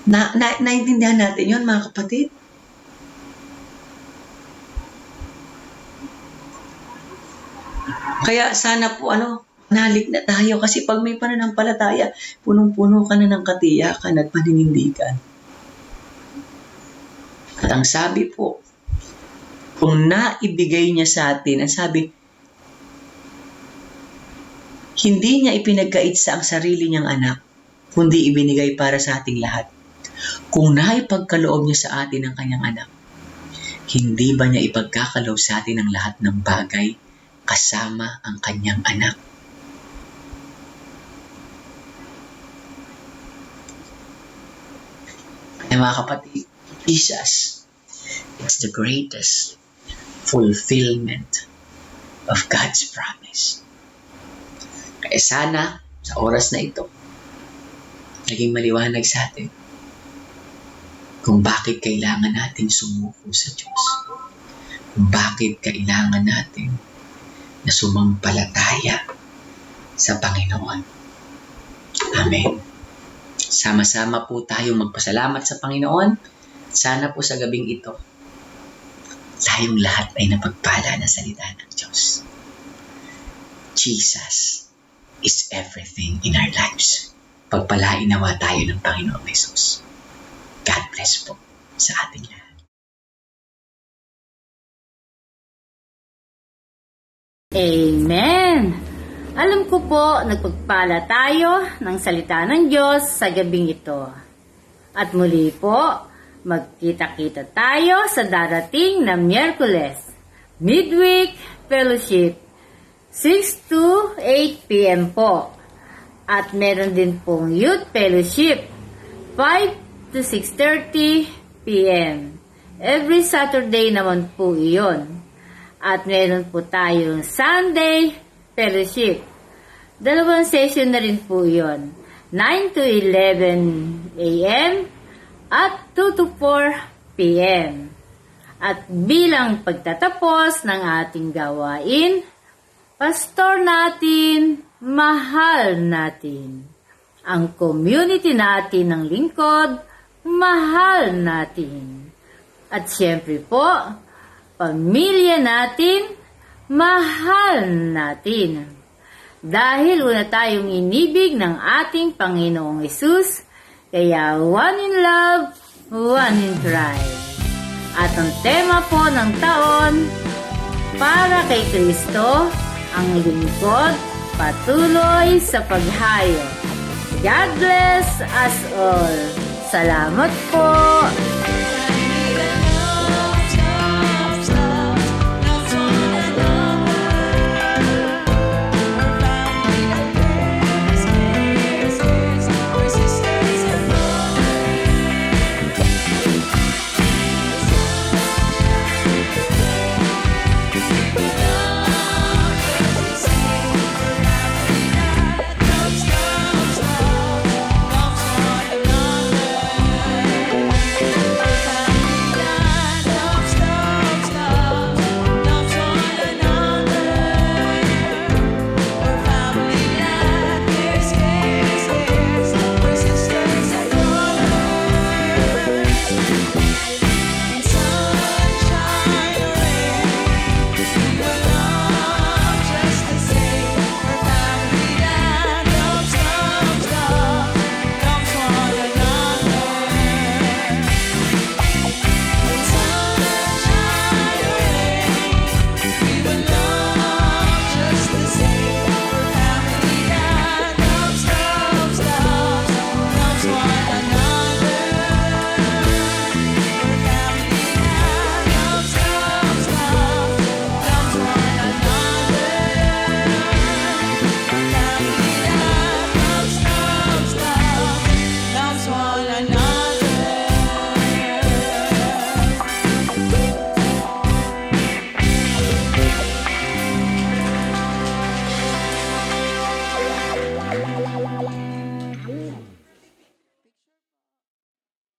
Naintindihan natin yun, mga kapatid. Kaya sana po, nalik na tayo. Kasi pag may pananampalataya, punong-puno ka na ng katiyakan at paninindigan. At ang sabi po, kung naibigay niya sa atin, ang sabi, hindi niya ipinagkaitsa ang sarili niyang anak, kundi ibinigay para sa ating lahat. Kung naipagkaloob niya sa atin ang kanyang anak, hindi ba niya ipagkakaloob sa atin ang lahat ng bagay kasama ang kanyang anak? Kaya mga kapatid, Jesus is the greatest fulfillment of God's promise. Kaya sana, sa oras na ito, naging maliwanag sa atin kung bakit kailangan natin sumuko sa Diyos. Kung bakit kailangan natin na sumampalataya sa Panginoon. Amen. Sama-sama po tayong magpasalamat sa Panginoon. Sana po sa gabing ito, tayong lahat ay napagpala na salita ng Diyos. Jesus is everything in our lives. Pagpalain nawa tayo ng Panginoong Jesus. God bless po sa ating lahat. Amen! Alam ko po, nagpagpala tayo ng salita ng Diyos sa gabing ito. At muli po, magkita-kita tayo sa darating na Miyerkules, Midweek Fellowship, 6 to 8 p.m. po. At meron din pong Youth Fellowship, 5 to 6:30 p.m. Every Saturday naman po iyon. At meron po tayong Sunday Fellowship. 2 session na rin po iyon. 9 to 11 a.m. at 2 to 4 p.m. At bilang pagtatapos ng ating gawain, pastor natin, mahal natin. Ang community natin ng lingkod, mahal natin. At siyempre po, pamilya natin, mahal natin. Dahil una tayong inibig ng ating Panginoong Hesus, kaya one in love, one in Christ. At ang tema po ng taon, para kay Kristo, ang lingkod, patuloy sa paghayo. God bless us all. Salamat po!